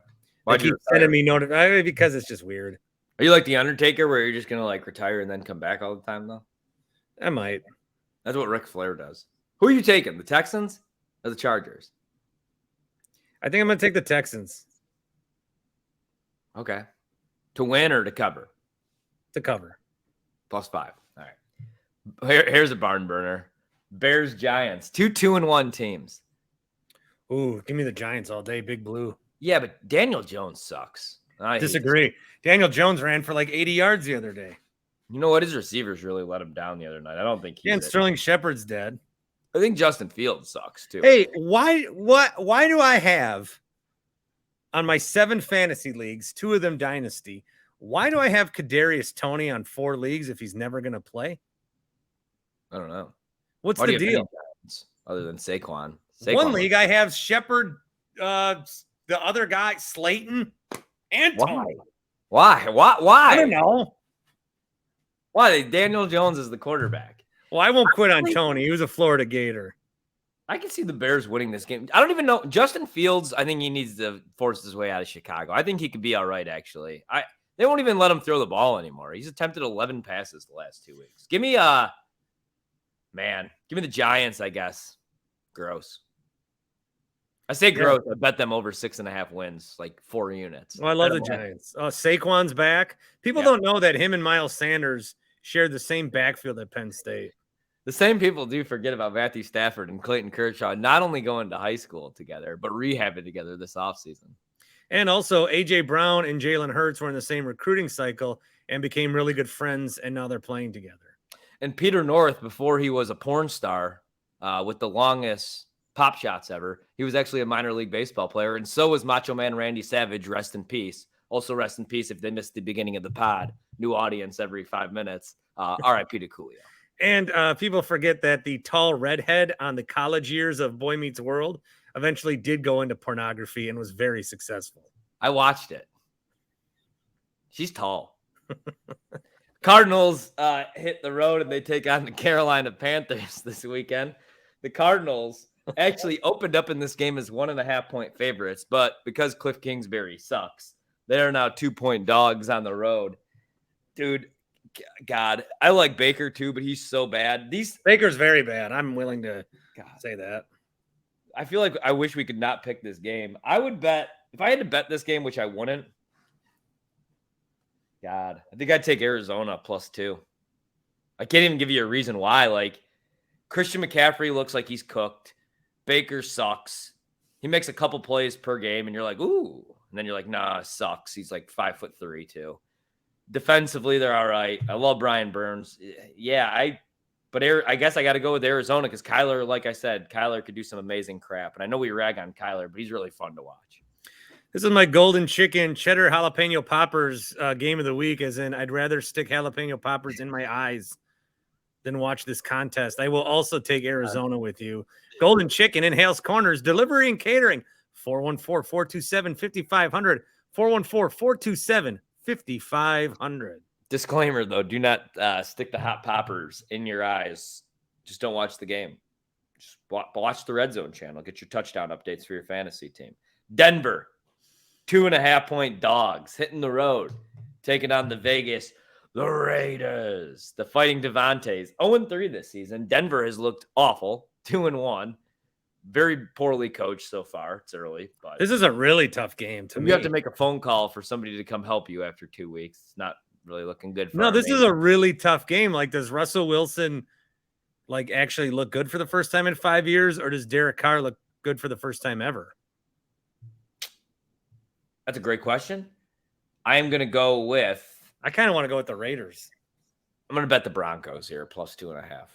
They keep sending me notifications because it's just weird. Are you like the Undertaker where you're just going to like retire and then come back all the time though? I might. That's what Ric Flair does. Who are you taking? The Texans or the Chargers? I think I'm going to take the Texans. Okay. To win or to cover? To cover. +5. All right. Here's a barn burner. Bears, Giants. 2-2-1 teams. Ooh, give me the Giants all day, Big Blue. Yeah, but Daniel Jones sucks. I disagree. Daniel Jones ran for like 80 yards the other day. You know what? His receivers really let him down the other night. I don't think and Sterling Shepard's dead. I think Justin Fields sucks too. Hey, why do I have on my 7 fantasy leagues, 2 of them dynasty, why do I have Kadarius Toney on 4 leagues if he's never going to play? I don't know. What's the deal? other than Saquon. One league I have Shepard, the other guy, Slayton, and Tony. Why? I don't know. Why? Daniel Jones is the quarterback. Well, I won't quit on Tony. He was a Florida Gator. I can see the Bears winning this game. I don't even know. Justin Fields, I think he needs to force his way out of Chicago. I think he could be all right, actually. They won't even let him throw the ball anymore. He's attempted 11 passes the last 2 weeks. Give me the Giants, I guess. Gross. I say gross. I bet them over 6.5 wins, like 4 units. Well, I love the Giants. Saquon's back. People don't know that him and Miles Sanders shared the same backfield at Penn State. The same people do forget about Matthew Stafford and Clayton Kershaw not only going to high school together, but rehabbing together this offseason. And also, A.J. Brown and Jalen Hurts were in the same recruiting cycle and became really good friends, and now they're playing together. And Peter North, before he was a porn star with the longest pop shots ever, he was actually a minor league baseball player, and so was Macho Man Randy Savage, rest in peace. Also, rest in peace if they missed the beginning of the pod. New audience every 5 minutes. R.I.P. to Coolio. And people forget that the tall redhead on the college years of Boy Meets World eventually did go into pornography and was very successful. I watched it. She's tall. Cardinals hit the road and they take on the Carolina Panthers this weekend. The Cardinals actually opened up in this game as 1.5-point favorites, but because Cliff Kingsbury sucks, they are now 2-point dogs on the road. Dude, God, I like Baker too, but he's so bad. Baker's very bad. I'm willing to say that. I feel like I wish we could not pick this game. I would bet, if I had to bet this game, which I wouldn't, God, I think I'd take Arizona +2. I can't even give you a reason why. Like, Christian McCaffrey looks like he's cooked. Baker sucks. He makes a couple plays per game, and you're like, ooh. And then you're like, nah, sucks. He's like 5'3" too. Defensively, they're all right. I love Brian Burns. Yeah, but I guess I got to go with Arizona because Kyler, like I said, Kyler could do some amazing crap. And I know we rag on Kyler, but he's really fun to watch. This is my golden chicken cheddar jalapeno poppers game of the week, as in I'd rather stick jalapeno poppers in my eyes than watch this contest. I will also take Arizona with you. Golden chicken in Hales Corners, delivery and catering, 414-427-5500, 414-427-5500. Disclaimer, though, do not stick the hot poppers in your eyes. Just don't watch the game. Just watch the Red Zone channel. Get your touchdown updates for your fantasy team. Denver, 2.5-point dogs, hitting the road, taking on the Raiders. The Fighting Devantes, 0-3 this season. Denver has looked awful, 2-1. Very poorly coached so far. It's early, but this is a really tough game to me. You have to make a phone call for somebody to come help you after 2 weeks. It's not really looking good. No, this is a really tough game. Like, does Russell Wilson actually look good for the first time in 5 years, or does Derek Carr look good for the first time ever? That's a great question. I am going to go with. I kind of want to go with the Raiders. I'm going to bet the Broncos here +2.5.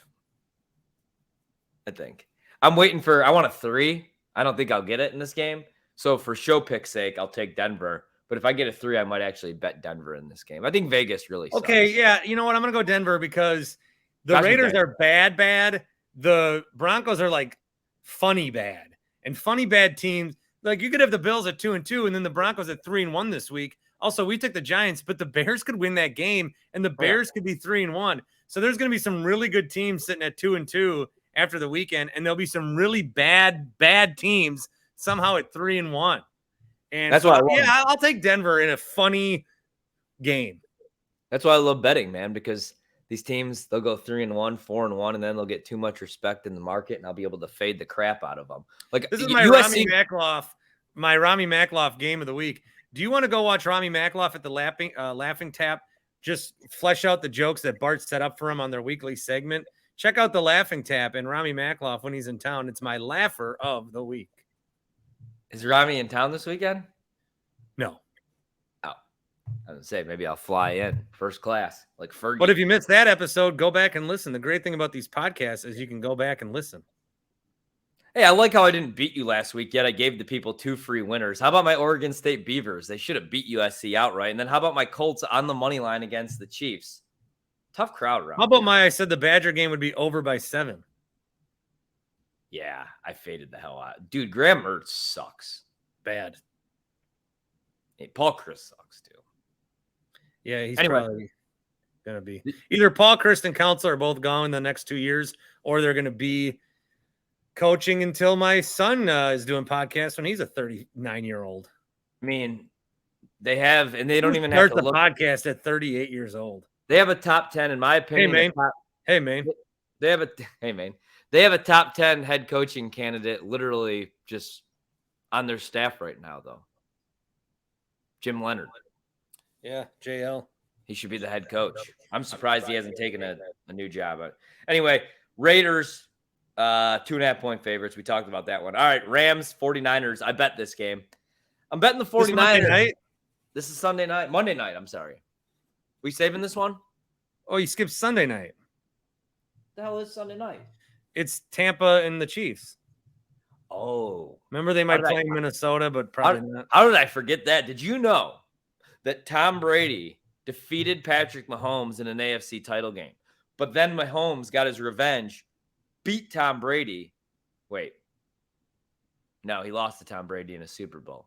I think. I want a 3. I don't think I'll get it in this game. So for show pick's sake, I'll take Denver. But if I get a 3, I might actually bet Denver in this game. I think Vegas really sucks. Okay, yeah. You know what? I'm going to go Denver because the Raiders are bad. The Broncos are funny bad. And funny bad teams, you could have the Bills at 2-2 and then the Broncos at 3-1 this week. Also, we took the Giants, but the Bears could win that game and the Bears could be 3-1. So there's going to be some really good teams sitting at 2-2 after the weekend, and there'll be some really bad teams somehow at 3-1. And that's why I'll take Denver in a funny game. That's why I love betting, man, because these teams, they'll go 3-1, 4-1, and then they'll get too much respect in the market, and I'll be able to fade the crap out of them. This is my Rami Makloff game of the week. Do you want to go watch Rami Makloff at the Laughing Tap? Just flesh out the jokes that Bart set up for him on their weekly segment. Check out the Laughing Tap and Rami Makloff when he's in town. It's my laugher of the week. Is Rami in town this weekend? No. Oh, I was say maybe I'll fly in first class like Fergie. But if you missed that episode, go back and listen. The great thing about these podcasts is you can go back and listen. Hey, I like how I didn't beat you last week, yet I gave the people 2 free winners. How about my Oregon State Beavers? They should have beat USC outright. And then how about my Colts on the money line against the Chiefs? Tough crowd, Rob. How about I said the Badger game would be over by 7? Yeah, I faded the hell out. Dude, Graham Mertz sucks. Bad. Hey, Paul Chris sucks too. Yeah, he's Anyway. probably going to be. Either Paul Chris and Council are both gone in the next 2 years, or they're going to be coaching until my son is doing podcasts when he's a 39-year-old. I mean, they have, and they don't even have start to the look. podcast at 38 years old. They have a top 10, in my opinion. Hey, man. They have a top 10 head coaching candidate literally just on their staff right now, though. Jim Leonard. Yeah, JL. He should be the head coach. I'm surprised he hasn't taken a new job. But anyway, Raiders, 2.5-point favorites. We talked about that one. All right, Rams, 49ers. I bet this game. I'm betting the 49ers. Monday night? This is Sunday night. Monday night, I'm sorry. We saving this one? Oh, you skipped Sunday night. The hell is Sunday night? It's Tampa and the Chiefs. Oh. Remember they might play Minnesota, but probably not. How did I forget that? Did you know that Tom Brady defeated Patrick Mahomes in an AFC title game? But then Mahomes got his revenge, beat Tom Brady. Wait. No, he lost to Tom Brady in a Super Bowl.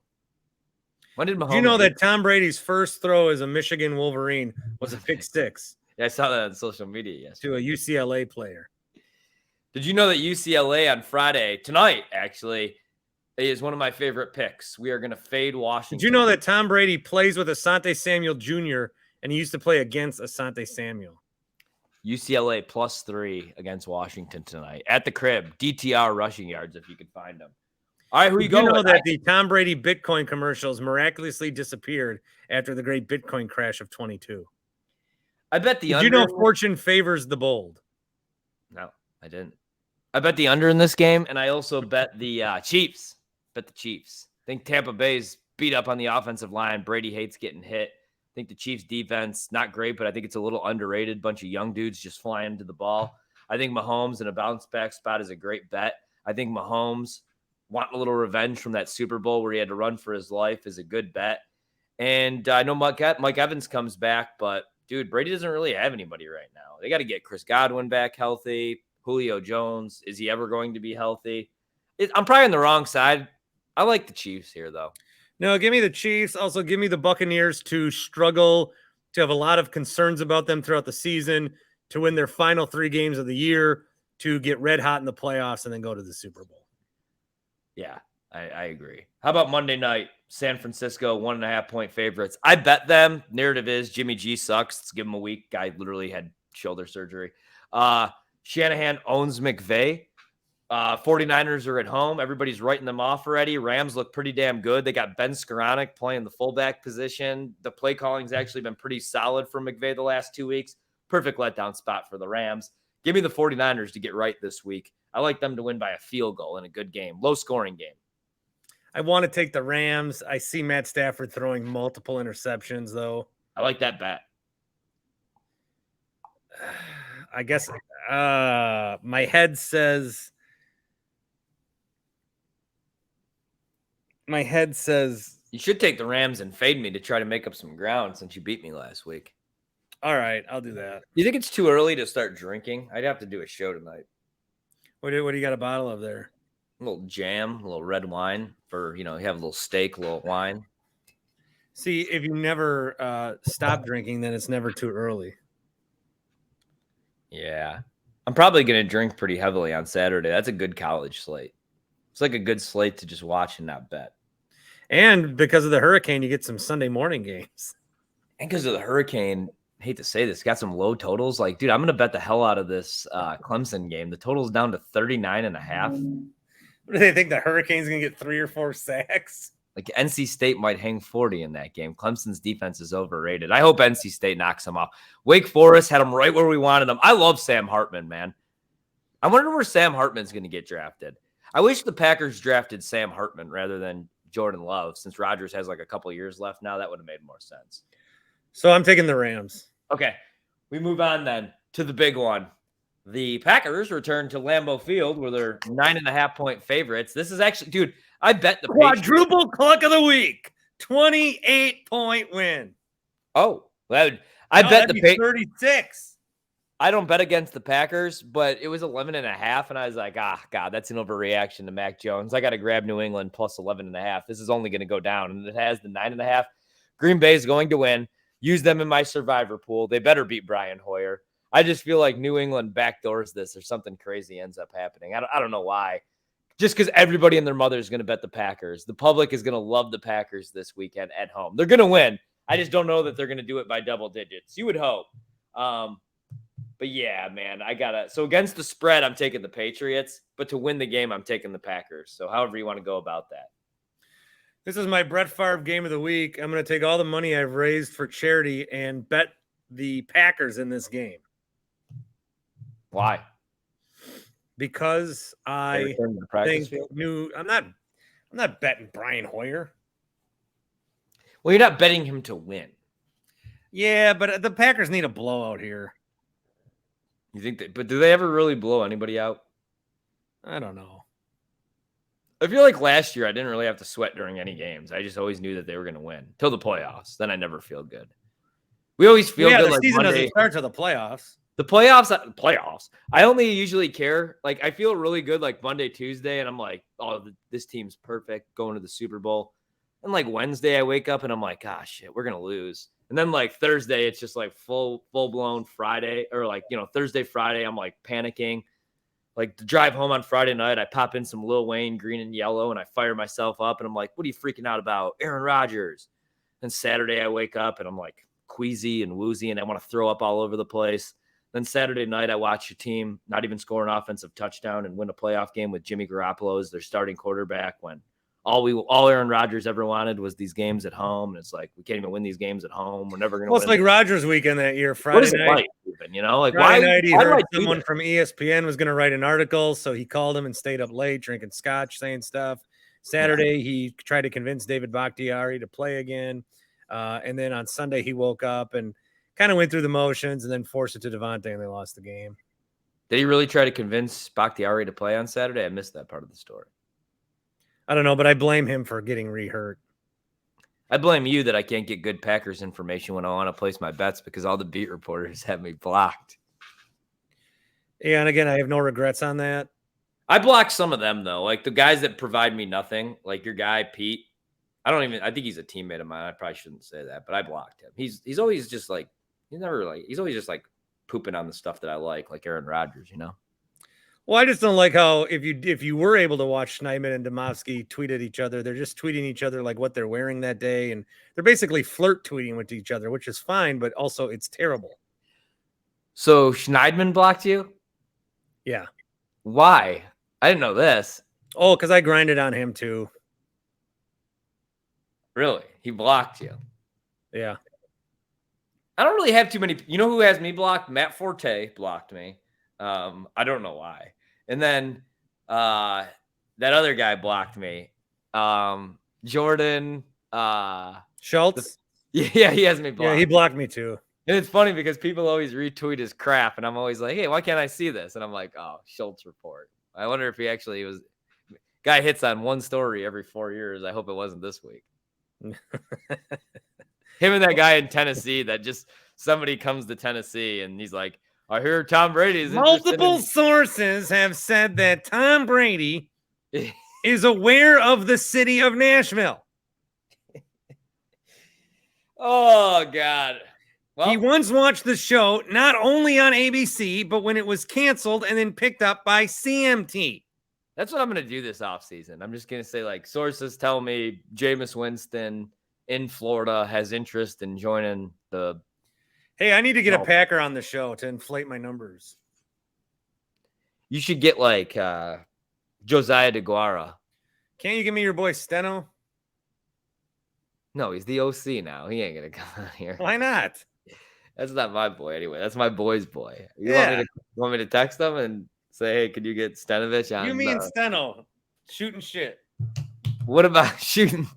When did Mahomes? Do you know that Tom Brady's first throw as a Michigan Wolverine was a pick six? Yeah, I saw that on social media yesterday. To a UCLA player. Did you know that UCLA on Friday, tonight actually, is one of my favorite picks? We are going to fade Washington. Did you know that Tom Brady plays with Asante Samuel Jr. and he used to play against Asante Samuel? UCLA +3 against Washington tonight at the crib. DTR rushing yards if you can find them. All right, who you going with? You know that the Tom Brady Bitcoin commercials miraculously disappeared after the great Bitcoin crash of 22. I bet the under. Did you know fortune favors the bold? No, I didn't. I bet the under in this game, and I also bet the Chiefs. Bet the Chiefs. I think Tampa Bay's beat up on the offensive line. Brady hates getting hit. I think the Chiefs' defense, not great, but I think it's a little underrated. Bunch of young dudes just flying to the ball. I think Mahomes in a bounce-back spot is a great bet. I think Mahomes wanting a little revenge from that Super Bowl where he had to run for his life is a good bet. And I know Mike Evans comes back, but, dude, Brady doesn't really have anybody right now. They got to get Chris Godwin back healthy. Julio Jones, is he ever going to be healthy? I'm probably on the wrong side. I like the Chiefs here, though. No, give me the Chiefs. Also, give me the Buccaneers to struggle, to have a lot of concerns about them throughout the season, to win their final 3 games of the year, to get red hot in the playoffs, and then go to the Super Bowl. Yeah, I agree. How about Monday night? San Francisco, 1.5-point favorites. I bet them. Narrative is Jimmy G sucks. Let's give him a week. Guy literally had shoulder surgery. Shanahan owns McVay. 49ers are at home. Everybody's writing them off already. Rams look pretty damn good. They got Ben Skoranek playing the fullback position. The play calling's actually been pretty solid for McVay the last 2 weeks. Perfect letdown spot for the Rams. Give me the 49ers to get right this week. I like them to win by a field goal in a good game. Low-scoring game. I want to take the Rams. I see Matt Stafford throwing multiple interceptions, though. I like that bet. I guess my head says you should take the Rams and fade me to try to make up some ground since you beat me last week. All right, I'll do that. You think it's too early to start drinking? I'd have to do a show tonight. What do you got a bottle of there? A little jam, a little red wine for, you have a little steak, a little wine. See, if you never stop drinking, then it's never too early. Yeah. I'm probably going to drink pretty heavily on Saturday. That's a good college slate. It's like a good slate to just watch and not bet. And because of the hurricane, you get some Sunday morning games. And because of the hurricane, I hate to say this, got some low totals. Like, dude, I'm going to bet the hell out of this Clemson game. The total's down to 39.5. What do they think? The Hurricane's going to get 3 or 4 sacks? Like, NC State might hang 40 in that game. Clemson's defense is overrated. I hope NC State knocks them off. Wake Forest had them right where we wanted them. I love Sam Hartman, man. I wonder where Sam Hartman's going to get drafted. I wish the Packers drafted Sam Hartman rather than Jordan Love, since Rodgers has like a couple years left now. That would have made more sense. So I'm taking the Rams. Okay, we move on then to the big one. The Packers return to Lambeau Field where they're 9.5-point favorites. This is actually, dude, I bet the quadruple cluck of the week, 28-point win. Oh, I bet the Patriots 36. I don't bet against the Packers, but it was 11.5, and I was like, God, that's an overreaction to Mac Jones. I got to grab New England plus 11.5. This is only going to go down, and it has the 9.5. Green Bay is going to win. Use them in my survivor pool. They better beat Brian Hoyer. I just feel like New England backdoors this or something crazy ends up happening. I don't know why. Just because everybody and their mother is going to bet the Packers. The public is going to love the Packers this weekend at home. They're going to win. I just don't know that they're going to do it by double digits. You would hope. But yeah, man, so against the spread, I'm taking the Patriots, but to win the game, I'm taking the Packers. So however you want to go about that. This is my Brett Favre game of the week. I'm going to take all the money I've raised for charity and bet the Packers in this game. Why? Because I think I'm not betting Brian Hoyer. Well, you're not betting him to win. Yeah, but the Packers need a blowout here. You think but do they ever really blow anybody out? I don't know. I feel like last year I didn't really have to sweat during any games. I just always knew that they were going to win till the playoffs. Then I never feel good. We always feel good. The like season Monday, doesn't start till the playoffs. The playoffs. I only usually care. Like I feel really good like Monday, Tuesday, and I'm like, oh, this team's perfect going to the Super Bowl. And like Wednesday, I wake up and I'm like, gosh, shit, we're gonna lose. And then like Thursday, it's just like full blown Friday or like, Thursday, Friday, I'm like panicking. Like the drive home on Friday night, I pop in some Lil Wayne, Green and Yellow, and I fire myself up. And I'm like, what are you freaking out about? Aaron Rodgers. And Saturday, I wake up and I'm like queasy and woozy and I want to throw up all over the place. Then Saturday night, I watch a team not even score an offensive touchdown and win a playoff game with Jimmy Garoppolo as their starting quarterback when all Aaron Rodgers ever wanted was these games at home. And it's like, we can't even win these games at home. We're never going to win. Well, it's like Rodgers weekend that year, Friday night. Like Friday night, he heard someone from ESPN was going to write an article. So he called him and stayed up late drinking scotch, saying stuff. Saturday, he tried to convince David Bakhtiari to play again. And then on Sunday, he woke up and kind of went through the motions and then forced it to Devontae and they lost the game. Did he really try to convince Bakhtiari to play on Saturday? I missed that part of the story. I don't know, but I blame him for getting re-hurt. I blame you that I can't get good Packers information when I want to place my bets because all the beat reporters have me blocked. Yeah, and again, I have no regrets on that. I blocked some of them, though. Like the guys that provide me nothing, like your guy, Pete. I think he's a teammate of mine. I probably shouldn't say that, but I blocked him. He's always just like, he's always just like pooping on the stuff that I like Aaron Rodgers, Well, I just don't like how if you were able to watch Schneidman and Domofsky tweet at each other, they're just tweeting each other like what they're wearing that day, and they're basically flirt tweeting with each other, which is fine, but also it's terrible. So Schneidman blocked you? Yeah. Why? I didn't know this. Oh, because I grinded on him too. Really? He blocked you? Yeah. I don't really have too many. You know who has me blocked? Matt Forte blocked me. I don't know why. And then that other guy blocked me. Jordan Schultz. Yeah, he has me blocked. Yeah, he blocked me too. And it's funny because people always retweet his crap, and I'm always like, hey, why can't I see this? And I'm like, oh, Schultz report. I wonder if he actually was. Guy hits on one story every 4 years. I hope it wasn't this week. Him and that guy in Tennessee that just somebody comes to Tennessee and he's like, I hear Tom Brady's multiple sources have said that Tom Brady is aware of the city of Nashville. Oh, God. Well, he once watched the show not only on ABC, but when it was canceled and then picked up by CMT. That's what I'm going to do this offseason. I'm just going to say, like, sources tell me Jameis Winston in Florida has interest in joining the. Hey, I need to get a Packer on the show to inflate my numbers. You should get like Josiah DeGuara. Can't you give me your boy Steno? No, he's the OC now. He ain't going to come out here. Why not? That's not my boy anyway. That's my boy's boy. You want me to text him and say, hey, could you get Stenovich on? You mean Steno shooting shit. What about shooting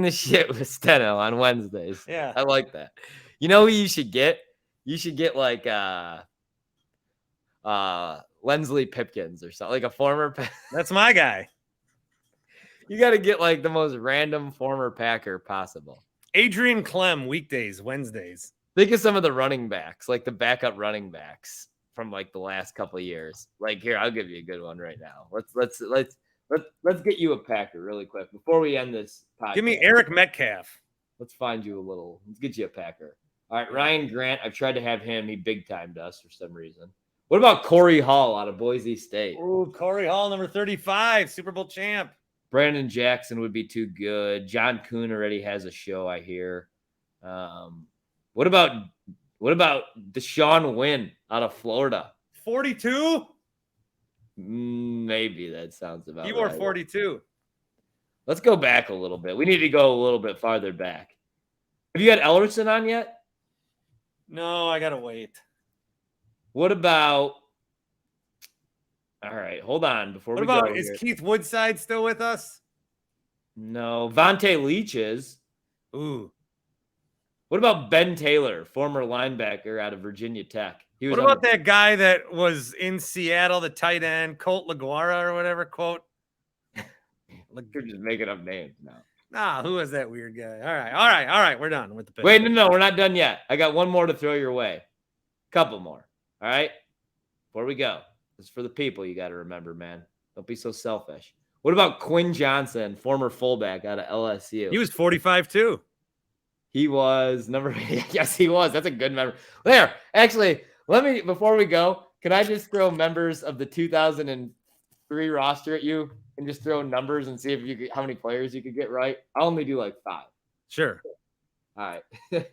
the shit with Steno on Wednesdays? Yeah. I like that. You know who you should get? You should get like Lensley Pipkins or something, like a former. That's my guy. You got to get like the most random former Packer possible. Adrian Clem, weekdays, Wednesdays. Think of some of the running backs, like the backup running backs. from like the last couple of years. Like here, I'll give you a good one right now. Let's get you a Packer really quick before we end this podcast. Give me Eric Metcalf. Let's find you a little. Let's get you a Packer. All right, Ryan Grant. I've tried to have him. He big timed us for some reason. What about Corey Hall out of Boise State? Ooh, Corey Hall, number 35, Super Bowl champ. Brandon Jackson would be too good. John Kuhn already has a show, I hear. What about Deshaun Wynn out of Florida? 42? Maybe that sounds about You right. were 42. Let's go back a little bit. We need to go a little bit farther back. Have you had Ellerson on yet? No, I gotta wait. What about? All right, hold on before What we about go. is Here. Keith Woodside still with us? No, Vontae Leach is. Ooh. What about Ben Taylor, former linebacker out of Virginia Tech? He was What about that guy that was in Seattle, the tight end, Colt LaGuara or whatever? Quote. You're just making up names now. Nah, who was that weird guy? All right. We're done with the pick. Wait, no, we're not done yet. I got one more to throw your way. Couple more. All right. Before we go, this is for the people. You got to remember, man. Don't be so selfish. What about Quinn Johnson, former fullback out of LSU? He was 45 too. He was number. Yes, he was. That's a good memory. There, actually, before we go, can I just throw members of the 2003 roster at you and just throw numbers and see if you could, how many players you could get right? I'll only do like 5. Sure. All right.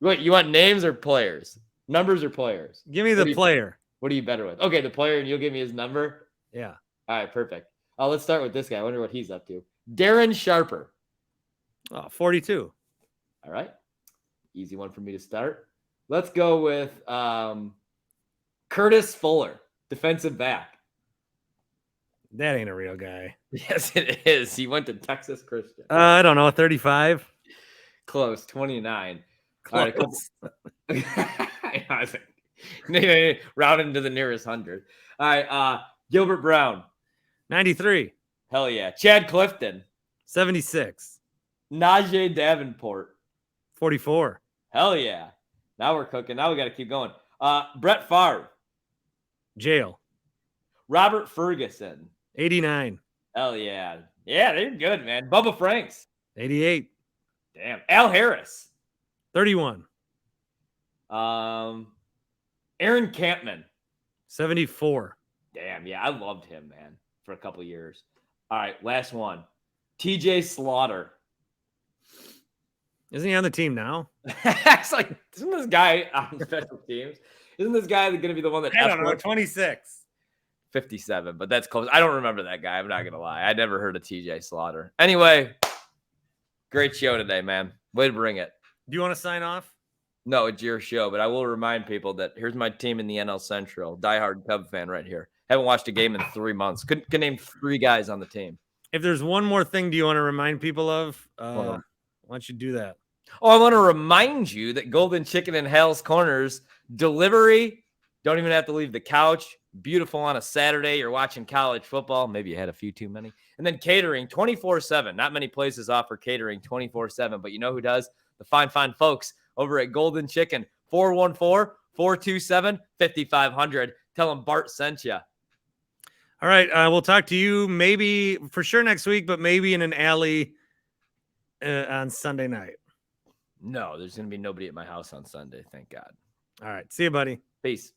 Wait, you want names or players? Numbers or players? Give me the player. What are you better with? Okay, the player, and you'll give me his number? Yeah. All right, perfect. Let's start with this guy. I wonder what he's up to. Darren Sharper. Oh, 42. All right. Easy one for me to start. Let's go with Curtis Fuller, defensive back. That ain't a real guy. Yes, it is. He went to Texas Christian. I don't know, 35. Close, 29. Close. All right, I think round into the nearest 100. All right, Gilbert Brown. 93. Hell yeah. Chad Clifton. 76. Najee Davenport. 44. Hell yeah. Now we're cooking. Now we got to keep going. Brett Favre. Jail. Robert Ferguson. 89. Hell yeah. Yeah, they're good, man. Bubba Franks. 88. Damn. Al Harris. 31. Aaron Campman. 74. Damn, yeah, I loved him, man, for a couple years. All right, last one. TJ Slaughter. Isn't he on the team now? It's like, isn't this guy on special teams? Isn't this guy going to be the one that I don't know, 26. 57, but that's close. I don't remember that guy. I'm not going to lie. I never heard of TJ Slaughter. Anyway, great show today, man. Way to bring it. Do you want to sign off? No, it's your show, but I will remind people that here's my team in the NL Central. Diehard Cub fan right here. Haven't watched a game in 3 months. Could name 3 guys on the team. If there's one more thing do you want to remind people of, why don't you do that? Oh, I want to remind you that Golden Chicken and Hale's Corners delivery. Don't even have to leave the couch. Beautiful on a Saturday. You're watching college football. Maybe you had a few too many. And then catering 24/7. Not many places offer catering 24/7, but you know who does? The fine folks over at Golden Chicken. 414-427-5500. Tell them Bart sent you. All right. We'll talk to you maybe for sure next week, but maybe in an alley on Sunday night. No, there's going to be nobody at my house on Sunday. Thank God. All right. See you, buddy. Peace.